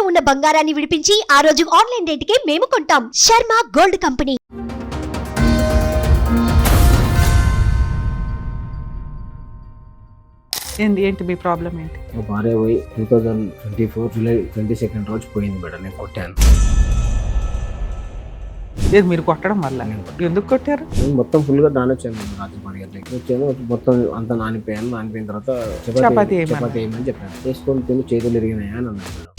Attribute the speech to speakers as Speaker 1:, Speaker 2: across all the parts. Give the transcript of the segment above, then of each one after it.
Speaker 1: ఉన్న బంగారాన్ని విడిపించి ఆ రోజు ఆన్లైన్ రేటుకే మేము కొంటాం. Sharma gold company.
Speaker 2: ఏంటి మీ ప్రాబ్లం ఏంటి?
Speaker 3: మా భార్య పోయి 2024 జూలై 22 రోజు పోయింది మేడం. నేను కొట్టాను.
Speaker 2: లేదు, మీరు కొట్టడం వల్ల. ఎందుకు కొట్టారు?
Speaker 3: నేను మొత్తం ఫుల్గా నానొచ్చాను మేడం. రాత్రి 10 గంటలకి వచ్చాను. మొత్తం అంతా నానిపోయాను. నానిపోయిన తర్వాత
Speaker 2: చపాతీ
Speaker 3: వేయమని చెప్పాను. చేసుకొని తిని చేతులు ఇరిగినాయా అని అన్నాడు మేడం.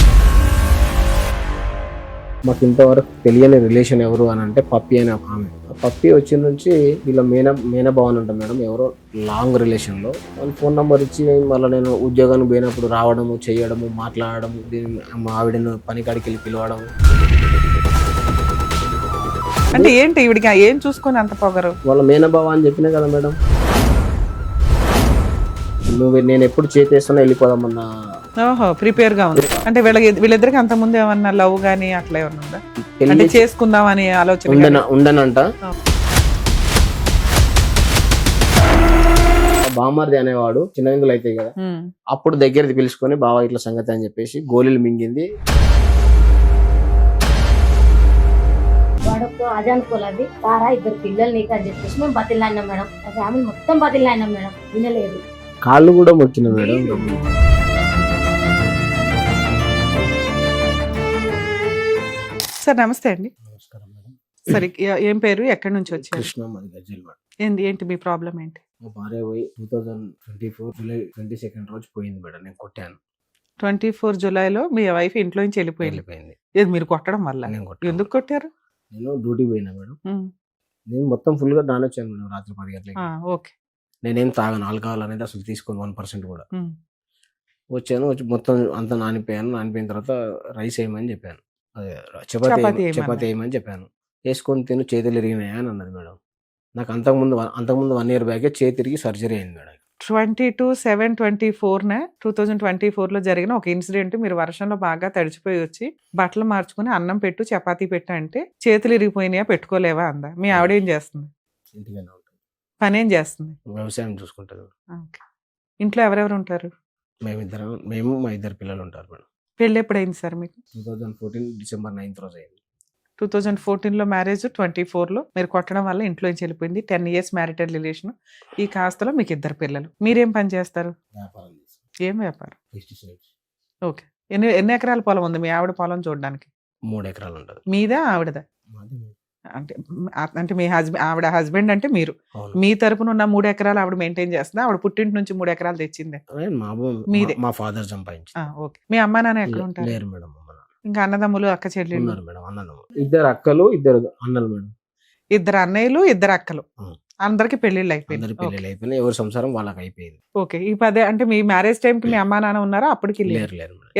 Speaker 3: మాకు ఇంతవరకు తెలియని రిలేషన్ ఎవరు అని అంటే పప్పి అనే ఒక ఆమె. ఆ పప్పి వచ్చిన నుంచి వీళ్ళ మేనభావన్ అంట మేడం. ఎవరో లాంగ్ రిలేషన్లో వాళ్ళ ఫోన్ నెంబర్ ఇచ్చి మళ్ళీ నేను ఉద్యోగానికి పోయినప్పుడు రావడము, చేయడము, మాట్లాడము, మా ఆవిడను పని కాడికి వెళ్ళి పిలవడం.
Speaker 2: అంటే ఏంటి ఈవిడికి ఏం చూసుకొని అంత పొగరు?
Speaker 3: వాళ్ళ మేనభావ అని చెప్పినా కదా మేడం. నేను ఎప్పుడు చేతేస్తున్నా వెళ్ళిపోదామన్నా.
Speaker 2: ఓహో, ప్రిపేర్ గా ఉంది. అంటే వీళ్ళిద్దరికి అంత ముందు ఏమన్నా లవ్ గానీ అట్లా ఏమన్నా ఉందా? అంటే చేసుకుందాం అని ఆలోచన
Speaker 3: ఉండనంట. బామ్మర్ది అనేవాడు చిన్నవిందులు అయితే కదా, అప్పుడు దగ్గరది పిలుచుకొని బావ ఇట్లా సంగతి అని చెప్పేసి గోళీలు మింగింది.
Speaker 4: వాడొక్క అది అనుకోలేదు. సారా ఇద్దరు పిల్లలు నీకు అని చెప్పేసి మేము బతిలాడినాం మేడం. ఆ ఫ్యామిలీ మొత్తం బతిలాడినాం మేడం. వినలేదు.
Speaker 3: కాళ్ళు కూడా మొక్కిన మేడం.
Speaker 2: సార్ నమస్తే అండి.
Speaker 3: నమస్కారం మేడం.
Speaker 2: సరే, ఏం పేరు, ఎక్కడి నుంచి వచ్చారు?
Speaker 3: కృష్ణ, మాది గజ్వేల్ మేడం.
Speaker 2: ఏంటి మీ ప్రాబ్లం ఏంటి?
Speaker 3: మా భార్య పోయి 2024 జూలై 22 రోజు పోయింది మేడం. నేను కొట్టాను.
Speaker 2: 24 జూలైలో మీ వైఫ్ ఇంట్లో నుంచి వెళ్ళిపోయింది. ఏది మీరు కొట్టడం వల్ల?
Speaker 3: నేను కొట్టాను.
Speaker 2: ఎందుకు కొట్టారు?
Speaker 3: నేను డ్యూటీకి పోయినా మేడం. నేను మొత్తం ఫుల్గా నానొచ్చాను మేడం. రాత్రి 10 గంటలకి.
Speaker 2: ఓకే.
Speaker 3: నేనేం తాగాను. ఆల్కహాల్ అనేది అసలు తీసుకోను 1% కూడా. వచ్చాను. వచ్చి మొత్తం అంతా నానిపోయాను. నానిపోయిన తర్వాత రైస్ వేయమని చెప్పాను. అదే చపాతీ వేయమని చెప్పాను. వేసుకొని తిని చేతులు ఇరిగినాయా అని అన్నది మేడం. నాకు అంతకుముందు 1 year బ్యాకే చేతి తిరిగి సర్జరీ అయింది మేడం.
Speaker 2: 2024లో జరిగిన ఒక ఇన్సిడెంట్. మీరు వర్షంలో బాగా తడిచిపోయి వచ్చి బట్టలు మార్చుకుని అన్నం పెట్టు, చపాతీ పెట్టు అంటే చేతులు ఇరిగిపోయినాయా, పెట్టుకోలేవా అందా. మీ ఆవిడ ఏం చేస్తుంది?
Speaker 3: ఇంటిగానే ఉంటుంది.
Speaker 2: పని ఏం చేస్తుంది?
Speaker 3: వ్యవసాయం చూసుకుంటారు.
Speaker 2: ఇంట్లో ఎవరెవరు ఉంటారు?
Speaker 3: మేము మా 2 పిల్లలు ఉంటారు మేడం.
Speaker 2: పెళ్ళి ఎప్పుడైంది సార్ మీకు?
Speaker 3: 2014 డిసెంబర్ 9th రోజు అయింది.
Speaker 2: 2014లో మ్యారేజ్, 24లో మీరు కొట్టడం వల్ల ఇంట్లో నుంచి వెళ్ళిపోయింది. 10 years మ్యారిటల్ రిలేషన్. ఈ కాస్తలో మీకు 2 పిల్లలు. మీరేం పని చేస్తారు?
Speaker 3: వ్యాపారం చేస్తాం.
Speaker 2: ఏం వ్యాపారం?
Speaker 3: పెస్టిసైడ్స్.
Speaker 2: ఓకే. ఎన్ని ఎకరాల పొలం ఉంది మీ ఆవిడ పొలం చూడడానికి?
Speaker 3: 3 ఎకరాలు ఉంటుంది.
Speaker 2: మీదా ఆవిడదా? అంటే మీ ఆవిడ హస్బెండ్ అంటే మీరు. మీ తరపున ఉన్న 3 ఎకరాలు ఆవిడ మెయింటైన్ చేస్తుందా? ఆవిడ పుట్టింటి నుంచి 3 ఎకరాలు తెచ్చిందే?
Speaker 3: మీదే. మా ఫాదర్ సంపాదించి.
Speaker 2: ఓకే. మీ అమ్మా నాన్న ఎక్కడ ఉంటారు?
Speaker 3: లేరు మేడం.
Speaker 2: ఇంకా అన్నదమ్ములు, అక్క చెల్లెళ్ళు
Speaker 3: ఉన్నారు మేడం. అన్నదమ్ములు 2 అక్కలు, 2 అన్నలు మేడం.
Speaker 2: 2 అన్నయ్యలు, 2 అక్కలు. అందరికి పెళ్లిళ్ళు అయిపోయింది.
Speaker 3: ఎవరి సంసారం వాళ్ళకి అయిపోయింది.
Speaker 2: ఓకే. ఈ పదే అంటే మీ మ్యారేజ్ టైం కి మీ అమ్మా నాన్న ఉన్నారా? అప్పటికి
Speaker 3: లేరు.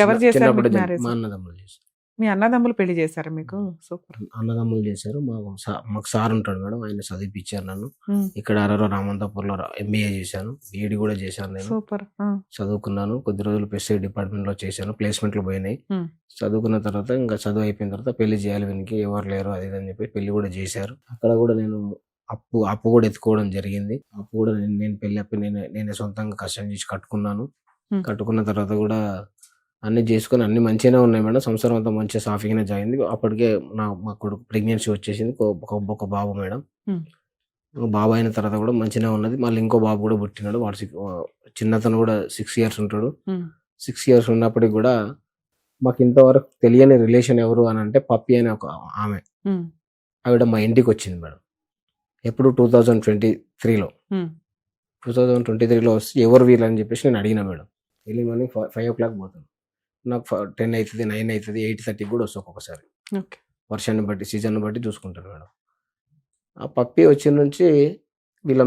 Speaker 2: ఎవరు చేశారు మ్యారేజ్?
Speaker 3: మా అన్నదమ్ములు చేశారు.
Speaker 2: మీ అన్నదమ్ములు పెళ్లి చేశారు మీకు? సూపర్.
Speaker 3: అన్నదమ్ములు చేశారు. మాకు సార్ ఉంటాడు మేడం. ఆయన చదివిపించారు నన్ను. ఇక్కడ రామంతపూర్లో MBA చేశాను. BEd కూడా చేశాను నేను.
Speaker 2: సూపర్.
Speaker 3: చదువుకున్నాను. కొద్ది రోజులు పెస్టిసైడ్ డిపార్ట్మెంట్ లో చేశాను. ప్లేస్మెంట్లు పోయినాయి. చదువుకున్న తర్వాత ఇంకా చదువు అయిపోయిన తర్వాత పెళ్లి చేయాలి, వీనికి ఎవరు లేరు అది అని చెప్పి పెళ్లి కూడా చేశారు. అక్కడ కూడా నేను అప్పు కూడా ఎత్తుకోవడం జరిగింది. అప్పు కూడా నేను పెళ్లి అప్పు నేనే సొంతంగా కష్టం చేసి కట్టుకున్నాను. కట్టుకున్న తర్వాత కూడా అన్ని చేసుకుని అన్ని మంచిగానే ఉన్నాయి మేడం. సంవత్సరం అంతా మంచిగా సాఫీగానే జరిగింది. అప్పటికే మా కొడుకు ప్రెగ్నెన్సీ వచ్చేసింది. ఒక బాబు మేడం. బాబు అయిన తర్వాత కూడా మంచిగానే ఉన్నది. మళ్ళీ ఇంకో బాబు కూడా పుట్టినాడు. వాడు చిన్నతను కూడా 6 years ఉంటాడు. 6 years ఉన్నప్పటికి కూడా మాకు ఇంతవరకు తెలియని రిలేషన్ ఎవరు అని అంటే పప్పి అనే ఒక ఆమె. ఆవిడ మా ఇంటికి వచ్చింది మేడం. ఎప్పుడు 2023లో వస్తే ఎవరు వీళ్ళని చెప్పేసి నేను అడిగిన మేడం. ఎర్లీ మార్నింగ్ 5 o'clock పోతాను. నాకు 10 అవుతుంది, 9 అవుతుంది, 8:30 కూడా వస్తుంది ఒక్కొక్కసారి. వర్షాన్ని బట్టి, సీజన్ బట్టి చూసుకుంటాను మేడం. ఆ పప్పి వచ్చిన నుంచి వీళ్ళ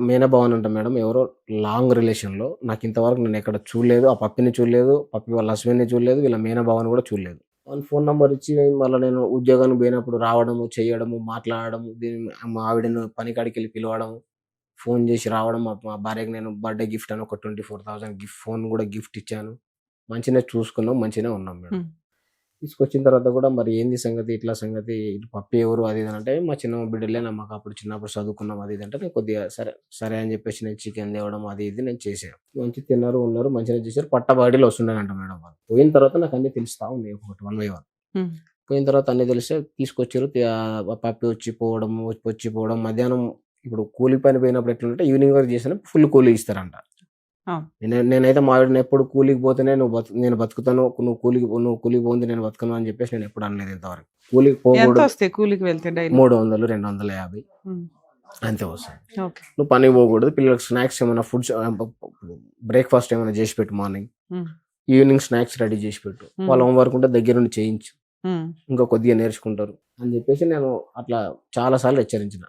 Speaker 3: మేనభావన్ అంట మేడం. ఎవరో లాంగ్ రిలేషన్లో. నాకు ఇంతవరకు నేను ఎక్కడ చూడలేదు. ఆ పప్పిని చూడలేదు, పప్పి వాళ్ళ హస్బెండ్ని చూడలేదు, వీళ్ళ మేనభావన్ కూడా చూడలేదు. వాళ్ళ ఫోన్ నెంబర్ ఇచ్చి మళ్ళీ నేను ఉద్యోగానికి పోయినప్పుడు రావడము, చేయడము, మాట్లాడము, మా ఆవిడను పని కాడికి వెళ్ళి పిలవడం, ఫోన్ చేసి రావడం. మా భార్యకి నేను బర్త్డే గిఫ్ట్ అని ఒక 24,000 ఫోన్ కూడా గిఫ్ట్ ఇచ్చాను. మంచిగా చూసుకున్నాం, మంచిగానే ఉన్నాం మేడం. తీసుకొచ్చిన తర్వాత కూడా మరి ఏంది సంగతి ఇట్లా సంగతి ఇటు పప్పి ఎవరు అది ఇది అని అంటే మా చిన్న బిడ్డలే మాకు అప్పుడు చిన్నప్పుడు చదువుకున్నాం అది ఇది అంటే నేను కొద్దిగా సరే అని చెప్పేసి నేను చికెన్ తేవడం అది ఇది నేను చేశాను. మంచి తిన్నారు ఉన్నారు మంచిగా చేశారు. పట్టబాడీలో వస్తుండేనంట మేడం వాళ్ళు. పోయిన తర్వాత నాకు అన్ని తెలుస్తా ఉన్నాయి ఒకటి 1 by 1. పోయిన తర్వాత అన్ని తెలిస్తే తీసుకొచ్చారు. పప్పి వచ్చి పోవడం మధ్యాహ్నం ఇప్పుడు కూలి పని పోయినప్పుడు ఎట్లంటే ఈవినింగ్ వరకు చేసిన ఫుల్ కూలీ ఇస్తారంట. నేనైతే మా ఆవిడని ఎప్పుడు కూలికి పోతేనే నేను బతుకుతాను, నువ్వు కూలికి పోంది నేను బతుకును అని చెప్పేసి నేను ఎప్పుడు అనలేదు ఇంతవరకు. కూలికి పోకూడదు,
Speaker 2: కూలికి వెళ్తే
Speaker 3: 300 250 అంతే వస్తుంది. నువ్వు పనికి పోకూడదు, పిల్లలకు స్నాక్స్ ఏమైనా ఫుడ్స్ బ్రేక్ఫాస్ట్ ఏమైనా చేసి పెట్టు, మార్నింగ్ ఈవినింగ్ స్నాక్స్ రెడీ చేసి పెట్టు, వాళ్ళ హోంవర్క్ ఉంటే దగ్గరుండి చేయించు, ఇంకా కొద్దిగా నేర్చుకుంటారు అని చెప్పేసి నేను అట్లా చాలా సార్లు హెచ్చరించిన.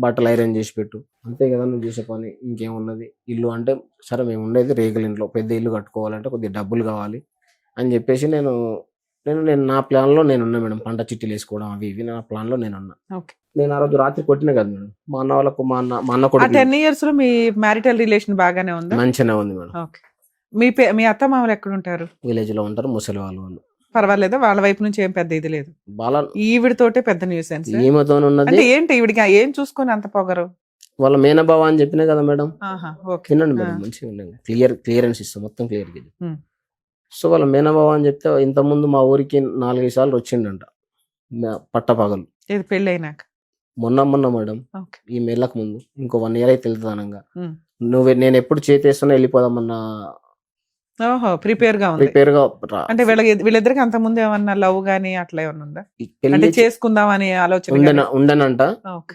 Speaker 3: బట్టలు ఐరన్ చేసి పెట్టు, అంతే కదా నువ్వు చేసే పని, ఇంకేమున్నది. ఇల్లు అంటే సరే మేము ఉండేది రేగుల ఇంట్లో, పెద్ద ఇల్లు కట్టుకోవాలంటే కొద్దిగా డబ్బులు కావాలి అని చెప్పేసి నేను నా ప్లాన్ లో నేనున్నా మేడం. పంట చిట్టీలు వేసుకోవడం అవి ఇవి నా ప్లాన్ లో నేనున్నా. నేను ఆ రోజు రాత్రి కొట్టినా కదా మేడం మా అన్న వాళ్ళకు. మా అన్న కూడా
Speaker 2: 10 years లో మీ మ్యారిటల్ రిలేషన్ బాగానే ఉంది?
Speaker 3: మంచిగానే ఉంది మేడం.
Speaker 2: మీ అత్త మామలు ఎక్కడ ఉంటారు?
Speaker 3: విలేజ్ లో ఉంటారు, ముసలి వాళ్ళు.
Speaker 2: పర్వాలేదా? వాళ్ళ వైపు నుంచి ఏం పెద్ద ఇది లేదు? ఈవిడతోటే పెద్ద న్యూసెన్స్.
Speaker 3: ఈమెతో ఉన్నది
Speaker 2: ఏంటి? ఈవిడికి ఏం చూసుకొని అంత పొగరు?
Speaker 3: వాళ్ళ మేనబావ అని చెప్పినా కదా మేడం. తినండి మేడం, మంచిగా ఉండండి, క్లియరెన్స్ ఇస్తాం మొత్తం క్లియర్. సో వాళ్ళ మేనబావ అని చెప్తే ఇంతకుముందు మా ఊరికి 4-5 సార్లు వచ్చిండంట పట్టపగలు.
Speaker 2: పెళ్ళి అయినాక?
Speaker 3: మొన్న మేడం, ఈ మెళ్ళకు ముందు ఇంకో 1 year అయితే వెళ్తుంది అనంగా. నేను ఎప్పుడు చేతేస్తున్నా వెళ్ళిపోదామన్నా
Speaker 2: ప్రిపేర్ గా అంటే వీళ్ళిద్దరికి అంత ముందు ఏమన్నా లవ్ గానీ అట్లా ఏమన్నా ఉందా? అంటే చేసుకుందాం అని ఆలోచన
Speaker 3: ఉండనంట,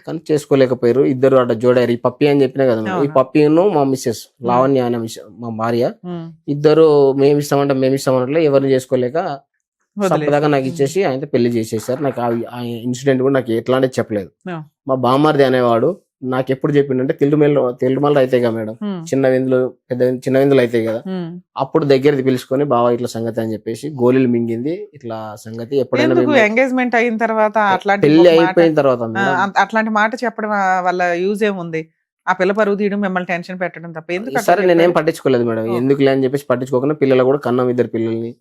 Speaker 3: కానీ చేసుకోలేకపోయారు. ఇద్దరు అట్లా జోడారు. ఈ పప్పి అని చెప్పినా కదా, ఈ పప్పిను మా మిస్సెస్ లావణ్య అనే మా భార్య ఇద్దరు మేము ఇస్తామన్నట్లు ఎవరిని చేసుకోలేక సప్పదాకా నాకు ఇచ్చేసి ఆయన పెళ్లి చేసేసారు. నాకు ఆ ఇన్సిడెంట్ కూడా నాకు ఎట్లాంటి చెప్పలేదు. మా బామ్మారిది అనేవాడు నాకు ఎప్పుడు చెప్పిండంటే తిల్లుమల్లు అయితే కదా మేడం, చిన్న విందులు అయితే కదా, అప్పుడు దగ్గరది పిలుచుకొని బావా ఇట్లా సంగతి అని చెప్పేసి గోళీలు మింగింది ఇట్లా సంగతి. ఎప్పుడైనా
Speaker 2: ఎంగేజ్మెంట్ అయిన తర్వాత
Speaker 3: పెళ్లి అయిపోయిన తర్వాత
Speaker 2: అట్లాంటి మాట చెప్పడం వల్ల యూజ్ ఏముంది? ఆ పిల్ల పరువు తీయడం, మిమ్మల్ని టెన్షన్ పెట్టడం తప్ప ఎందుకు?
Speaker 3: సరే నేనేం పట్టించుకోలేదు మేడం, ఎందుకులే అని చెప్పేసి పట్టించుకోకుండా పిల్లలు కూడా కన్నం, 2 పిల్లల్ని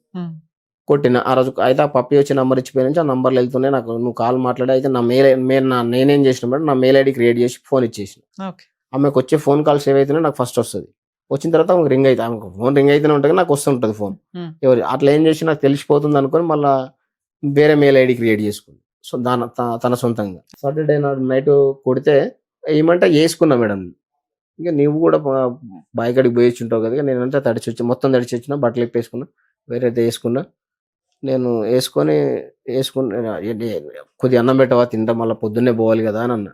Speaker 3: కొట్టిన. ఆ రోజు అయితే ఆ పప్పి వచ్చి నంబర్ ఇచ్చిపోయి నుంచి ఆ నంబర్లు వెళ్తున్నాయి. నాకు నువ్వు కాల్ మాట్లాడి అయితే నేనేం చేసిన మేడం, నా మెయిల్ ఐడి క్రియేట్ చేసి ఫోన్ ఇచ్చేసిన. ఆమెకు వచ్చే ఫోన్ కాల్స్ ఏవైతే నాకు ఫస్ట్ వస్తుంది, వచ్చిన తర్వాత ఆమెకు రింగ్ అయితే ఆమెకు ఫోన్ రింగ్ అయితేనే ఉంటుంది, నాకు వస్తుంటుంది ఫోన్. ఎవరు అట్లా ఏం చేసి నాకు తెలిసిపోతుంది అనుకుని మళ్ళీ వేరే మెయిల్ ఐడి క్రియేట్ చేసుకుంది. సో తన సొంతంగా సాటర్డే నాడు నైట్ కొడితే ఏమంటే వేసుకున్నా మేడం. ఇక నువ్వు కూడా బాయికాడికి పోయి ఉంటావు కదా, నేనంటే మొత్తం తడిచి వచ్చిన, బట్టలు వేసుకున్నా, వేరే వేసుకున్నా. నేను వేసుకొని కొద్దిగా అన్నం పెట్టవా తింటా, మళ్ళీ పొద్దున్నే పోవాలి కదా అని అన్నా.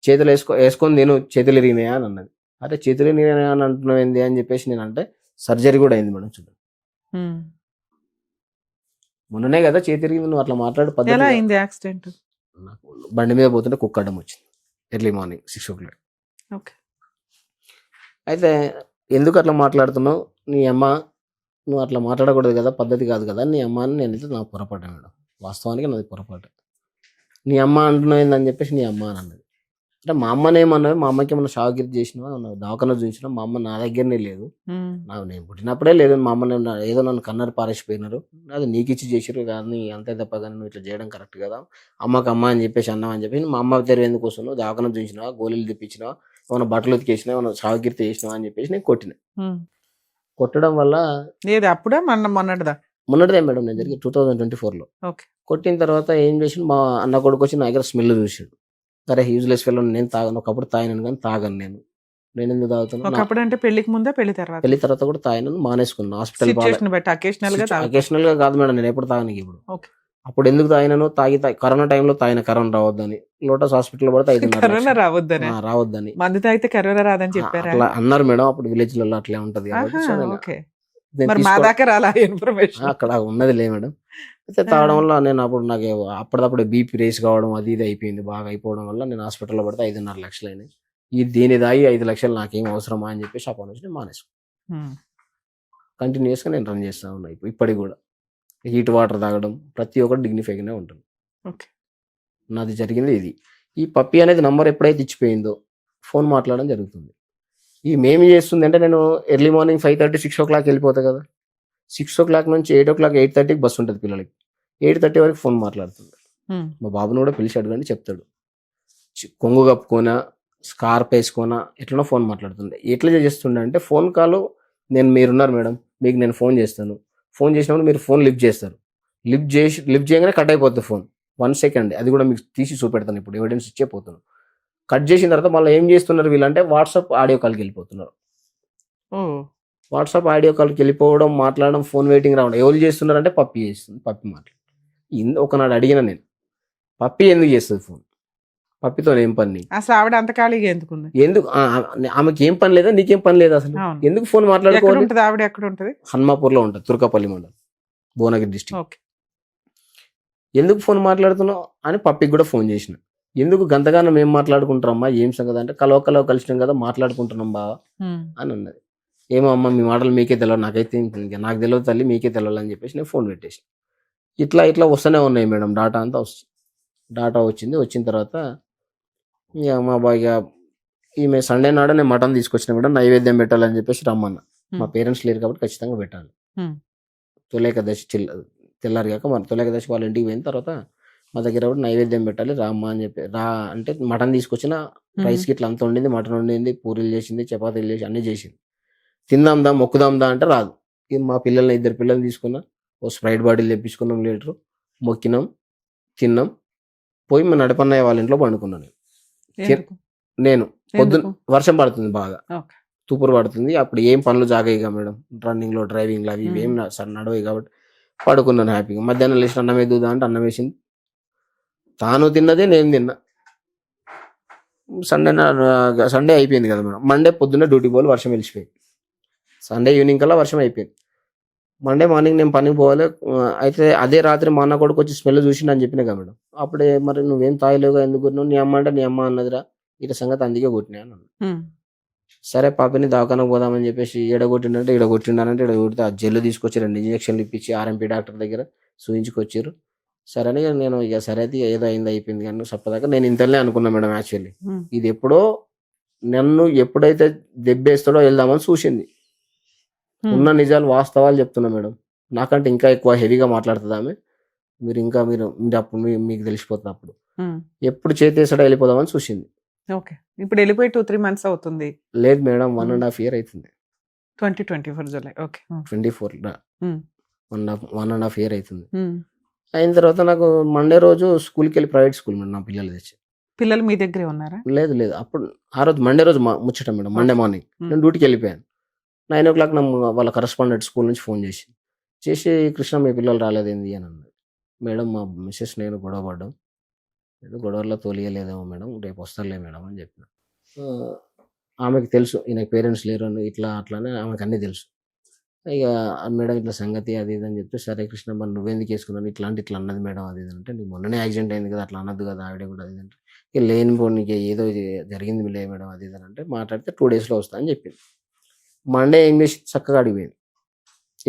Speaker 3: చేతులు వేసుకొని నేను చేతులు ఇరిగినాయా అని అన్నది. అరే చేతులు ఇరిగినాయా అని అంటున్నావు ఏంది అని చెప్పేసి నేను అంటే సర్జరీ కూడా అయింది మేడం. చూడండి మొన్ననే కదా చేతి ఇరిగింది, నువ్వు అట్లా మాట్లాడే పద్ధతి.
Speaker 2: యాక్సిడెంట్
Speaker 3: నాకు బండి మీద పోతుంటే కుక్క అడ్డం వచ్చింది ఎర్లీ మార్నింగ్ 6 o'clock. అయితే ఎందుకు అట్లా మాట్లాడుతున్నావు, నీ అమ్మ నువ్వు అట్లా మాట్లాడకూడదు కదా, పద్ధతి కాదు కదా నీ అమ్మ అని నేనైతే నాకు పొరపాటు మేడం. వాస్తవానికి నాది పొరపాటు. నీ అమ్మ అంటున్నావు ఏందని చెప్పేసి నీ అమ్మ అని అన్నది. అంటే మా అమ్మనేమన్నది, మా అమ్మకి ఏమన్నా షాకిరి చేసినా, దవాఖాన చూసినా, మా అమ్మ నా దగ్గరనే లేదు, నేను పుట్టినప్పుడే లేదు. మా అమ్మ ఏదో నన్ను కన్నర్ పారేసిపోయినారు, అది నీకు ఇచ్చి చేసారు కానీ అంతే తప్ప కానీ నువ్వు ఇట్లా చేయడం కరెక్ట్ కదా, అమ్మకి అమ్మ అని చెప్పేసి అన్నావు అని చెప్పేసి మా అమ్మ తెరు ఎందుకు వస్తున్నావు, దవాఖాన చూసినావా, గోళీలు తెప్పించినావా, ఏమైనా బట్టలు ఉతికేసినా, ఏమైనా షాకిరి చేసినావా అని చెప్పేసి నేను కొట్టిన. కొట్టడం వల్ల
Speaker 2: అప్పుడే
Speaker 3: మొన్నటిదే మేడం, నేను జరిగి 2024లో కొట్టిన తర్వాత ఏం చేసి మా అన్న కొడుకు వచ్చి నా దగ్గర స్మెల్ చూసాడు. సరే యూజ్లెస్ ఫెలో, నేను తాగను, ఒకప్పుడు తాగినాను కానీ తాగను నేను ఎందుకు తాగుతాను
Speaker 2: అంటే పెళ్లికి ముందే పెళ్లి
Speaker 3: తర్వాత కూడా తాగినాను, మానేసుకున్నాను. హాస్పిటల్ అకేషనల్ గా కాదు మేడం, నేను ఎప్పుడు తాగను. ఇప్పుడు అప్పుడు ఎందుకు తాగినాను, కరోనా టైంలో తాగిన, కరోనా రావద్దని లోటస్ హాస్పిటల్ పడితే 5.5 రావద్దని
Speaker 2: మందు తాగితే కరోనా రాదని చెప్పారు
Speaker 3: అట్లా అన్నారు మేడం. అప్పుడు విలేజ్ లలో అట్లా ఉంటది అక్కడ ఉన్నది లే మేడం. అయితే తాగడం వల్ల నేను అప్పుడు నాకు అప్పటిదప్పుడు బీపీ రేస్ కావడం అది ఇది అయిపోయింది, బాగా అయిపోవడం వల్ల నేను హాస్పిటల్లో పడితే 5.5 లక్షలు అయినాయి. దీని దాగి 5 లక్షలు నాకేం అవసరమా అని చెప్పేసి అప్పటి నుంచి నేను మానేసుకున్నాను. కంటిన్యూస్ గా నేను రన్ చేస్తా ఉన్నా ఇప్పటికి కూడా. హీట్ వాటర్ తాగడం ప్రతి ఒక్కటి డిగ్నిఫైగానే ఉంటుంది. నాది జరిగింది ఇది. ఈ పప్పి అనేది నంబర్ ఎప్పుడైతే ఇచ్చిపోయిందో ఫోన్ మాట్లాడడం జరుగుతుంది. ఈ మేమి చేస్తుంది అంటే నేను ఎర్లీ మార్నింగ్ 5:30 6 o'clock వెళ్ళిపోతా కదా, 6 o'clock నుంచి 8 o'clock 8:30కి బస్సు ఉంటుంది పిల్లలకి. 8:30 వరకు ఫోన్ మాట్లాడుతుంది. మా బాబుని కూడా పిలిచి అడగండి చెప్తాడు. కొంగు కప్పుకోనా స్కార్ప్ వేసుకోనా ఎట్లనో ఫోన్ మాట్లాడుతుంది. ఎట్లా చేస్తుండే అంటే ఫోన్ కాల్ మీరున్నారు మేడం, మీకు నేను ఫోన్ చేస్తాను, ఫోన్ చేసినప్పుడు మీరు ఫోన్ లిఫ్ట్ చేస్తారు, లిఫ్ట్ చేయగానే కట్ అయిపోతుంది ఫోన్. 1 సెకండ్, అది కూడా మీకు తీసి చూపెడతాను, ఇప్పుడు ఎవిడెన్స్ ఇచ్చే పోతున్నాను. కట్ చేసిన తర్వాత మళ్ళీ ఏం చేస్తున్నారు వీళ్ళంటే వాట్సాప్ ఆడియో కాల్కి వెళ్ళిపోతున్నారు. వాట్సాప్ ఆడియో కాల్కి వెళ్ళిపోవడం, మాట్లాడడం, ఫోన్ వెయిటింగ్ రావడం. ఎవరు చేస్తున్నారంటే పప్పి చేస్తుంది. పప్పి మాట్లాడు. ఒకనాడు అడిగిన నేను, పప్పి ఎందుకు చేస్తుంది ఫోన్, పప్పితో ఏం పని,
Speaker 2: అసలు ఆవిడ అంత ఖాళీగా ఎందుకుంది,
Speaker 3: ఎందుకు ఆమెకి ఏం పని లేదా, నీకేం పని లేదా, అసలు ఎందుకు ఫోన్ మాట్లాడుకోవాలి.
Speaker 2: ఆవిడ ఎక్కడ ఉంటది,
Speaker 3: హన్మాపూర్ లో ఉంటుంది, తుర్కపల్లి మండలం, భువనగిరి డిస్ట్రిక్ట్. ఎందుకు ఫోన్ మాట్లాడుతున్నావు అని పప్పికి కూడా ఫోన్ చేసిన. ఎందుకు గంతగానం ఏం మాట్లాడుకుంటారమ్మా, ఏం సంగతి అంటే కలవ కలిసినాం కదా మాట్లాడుకుంటున్నాం బావా అని అన్నది. ఏమో అమ్మ మీ మాటలు మీకే తెలియదు, నాకైతే నాకు తెలియదు తల్లి, మీకే తెలియాలి అని చెప్పేసి నేను ఫోన్ పెట్టేసి ఇట్లా వస్తూనే ఉన్నాయి మేడం. డాటా అంతా డాటా వచ్చిన తర్వాత ఇక మా బాగా ఈమె సండే నాడు నేను మటన్ తీసుకొచ్చిన కూడా నైవేద్యం పెట్టాలని చెప్పేసి రమ్మన్నా. మా పేరెంట్స్ లేరు కాబట్టి ఖచ్చితంగా పెట్టాలి. తొలేకదశి తెల్లారిగాక మన తొలేకదశి వాళ్ళ ఇంటికి పోయిన తర్వాత మా దగ్గర కూడా నైవేద్యం పెట్టాలి రామ్మా అని చెప్పి అంటే మటన్ తీసుకొచ్చిన, రైస్కి ఇట్లా అంత వండింది, మటన్ వండింది, పూరీలు చేసింది, చపాతీలు చేసి అన్నీ చేసింది. తిందాందా మొక్కుదాందా అంటే రాదు. మా పిల్లల్ని 2 పిల్లల్ని తీసుకున్నా, ఓ స్ప్రైట్ బాటిల్ తెప్పించుకున్నాం, లీటరు మొక్కినాం, తిన్నాం, పోయి మా నడపన్నయ్య వాళ్ళ ఇంట్లో పండుకున్నాను. నేను పొద్దున్న వర్షం పడుతుంది, బాగా తూపురు పడుతుంది, అప్పుడు ఏం పనులు జాగాయిగా మేడం, రన్నింగ్ లో డ్రైవింగ్ లో అవి ఏం నడవయి కాబట్టి పడుకున్నాను హ్యాపీగా. మధ్యాహ్నం లేచిన అన్నం వేద్దా అంటే అన్నం వేసింది, తాను తిన్నదే నేను తిన్నా. సండే అయిపోయింది కదా మేడం. మండే పొద్దున్న డ్యూటీ పోవాలి, వర్షం వెళ్ళిపోయింది. సండే ఈవినింగ్ కల్లా వర్షం అయిపోయింది. మండే మార్నింగ్ నేను పనికి పోవాలి. అయితే అదే రాత్రి మా అన్న కొడుకు వచ్చి స్మెల్ చూసిండు అని చెప్పినా కదా మేడం. అప్పుడే మరి నువ్వేం తాగలేవుగా, ఎందుకు కొట్టినావు, నీ అమ్మ అంటే నీ అమ్మ అన్నదిరా, ఇట సంగతి అందుకే కొట్టినా అన్న. సరే పాపని దవాఖానకు పోదామని చెప్పేసి ఈడగొట్టిండంటే ఈడగొట్టిండానంటే ఈడగొడితే ఆ జెల్లు తీసుకొచ్చి 2 ఇంజక్షన్లు ఇప్పించి ఆర్ఎంపీ డాక్టర్ దగ్గర చూయించుకొచ్చారు. సరే అని నేను ఇక సరే అయితే ఏదో అయింది అయిపోయింది కానీ చెప్పదాకా నేను ఇంతలే అనుకున్నా మేడం. యాక్చువల్లీ ఇది ఎప్పుడో నన్ను ఎప్పుడైతే దెబ్బేస్తాడో వెళ్దామని చూసింది. ఉన్న నిజాలు వాస్తవాలు చెప్తున్నా మేడం. నాకంటే ఇంకా ఎక్కువ హెవీగా మాట్లాడుతుంది ఆమె. మీరు అప్పుడు మీకు తెలిసిపోతుంది. అప్పుడు ఎప్పుడు చేతేసాడో వెళ్ళిపోదామని చూసింది.
Speaker 2: ఓకే, ఇప్పుడు వెళ్ళిపోయి 2-3 months అవుతుంది.
Speaker 3: లేదు మేడం, 1.5 year అవుతుంది.
Speaker 2: 2024 జూలై. ఓకే,
Speaker 3: 24 1.5 year అవుతుంది. అయిన తర్వాత నాకు మండే రోజు స్కూల్కి వెళ్ళి, ప్రైవేట్ స్కూల్ మేడం, నా పిల్లలు తెచ్చి.
Speaker 2: పిల్లలు మీ దగ్గరే ఉన్నారా?
Speaker 3: లేదు అప్పుడు ఆ రోజు మండే రోజు ముచ్చట మేడం. మండే మార్నింగ్ నేను డ్యూటీకి వెళ్ళిపోయాను. 9 o'clock వాళ్ళ కరస్పాండెంట్ స్కూల్ నుంచి ఫోన్ చేసి కృష్ణ మీ పిల్లలు రాలేదేంది అని అన్నది. మేడం మా మిస్సెస్ నేను గొడవ పడ్డాం, ఏదో గొడవల్లో తోలియలేదేమో మేడం, రేపు వస్తారులే మేడం అని చెప్పిన. ఆమెకి తెలుసు ఈయనకి పేరెంట్స్ లేరు అని, ఇట్లా అట్లానే ఆమెకు అన్నీ తెలుసు. ఇక మేడం ఇట్లా సంగతి అది ఇది అని చెప్తే, సరే కృష్ణ మరి నువ్వెందుకు వేసుకున్నాను ఇట్లా అన్నది మేడం అది ఇది అంటే, నీకు మొన్ననే యాక్సిడెంట్ అయింది కదా అట్లా అన్నది కదా ఆవిడ కూడా అది అంటే, ఇక నీకు ఏదో జరిగింది లే మేడం అది ఇది అంటే మాట్లాడితే 2 daysలో వస్తా అని చెప్పింది. మండే ఏం చేసి చక్కగా అడిగిపోయింది.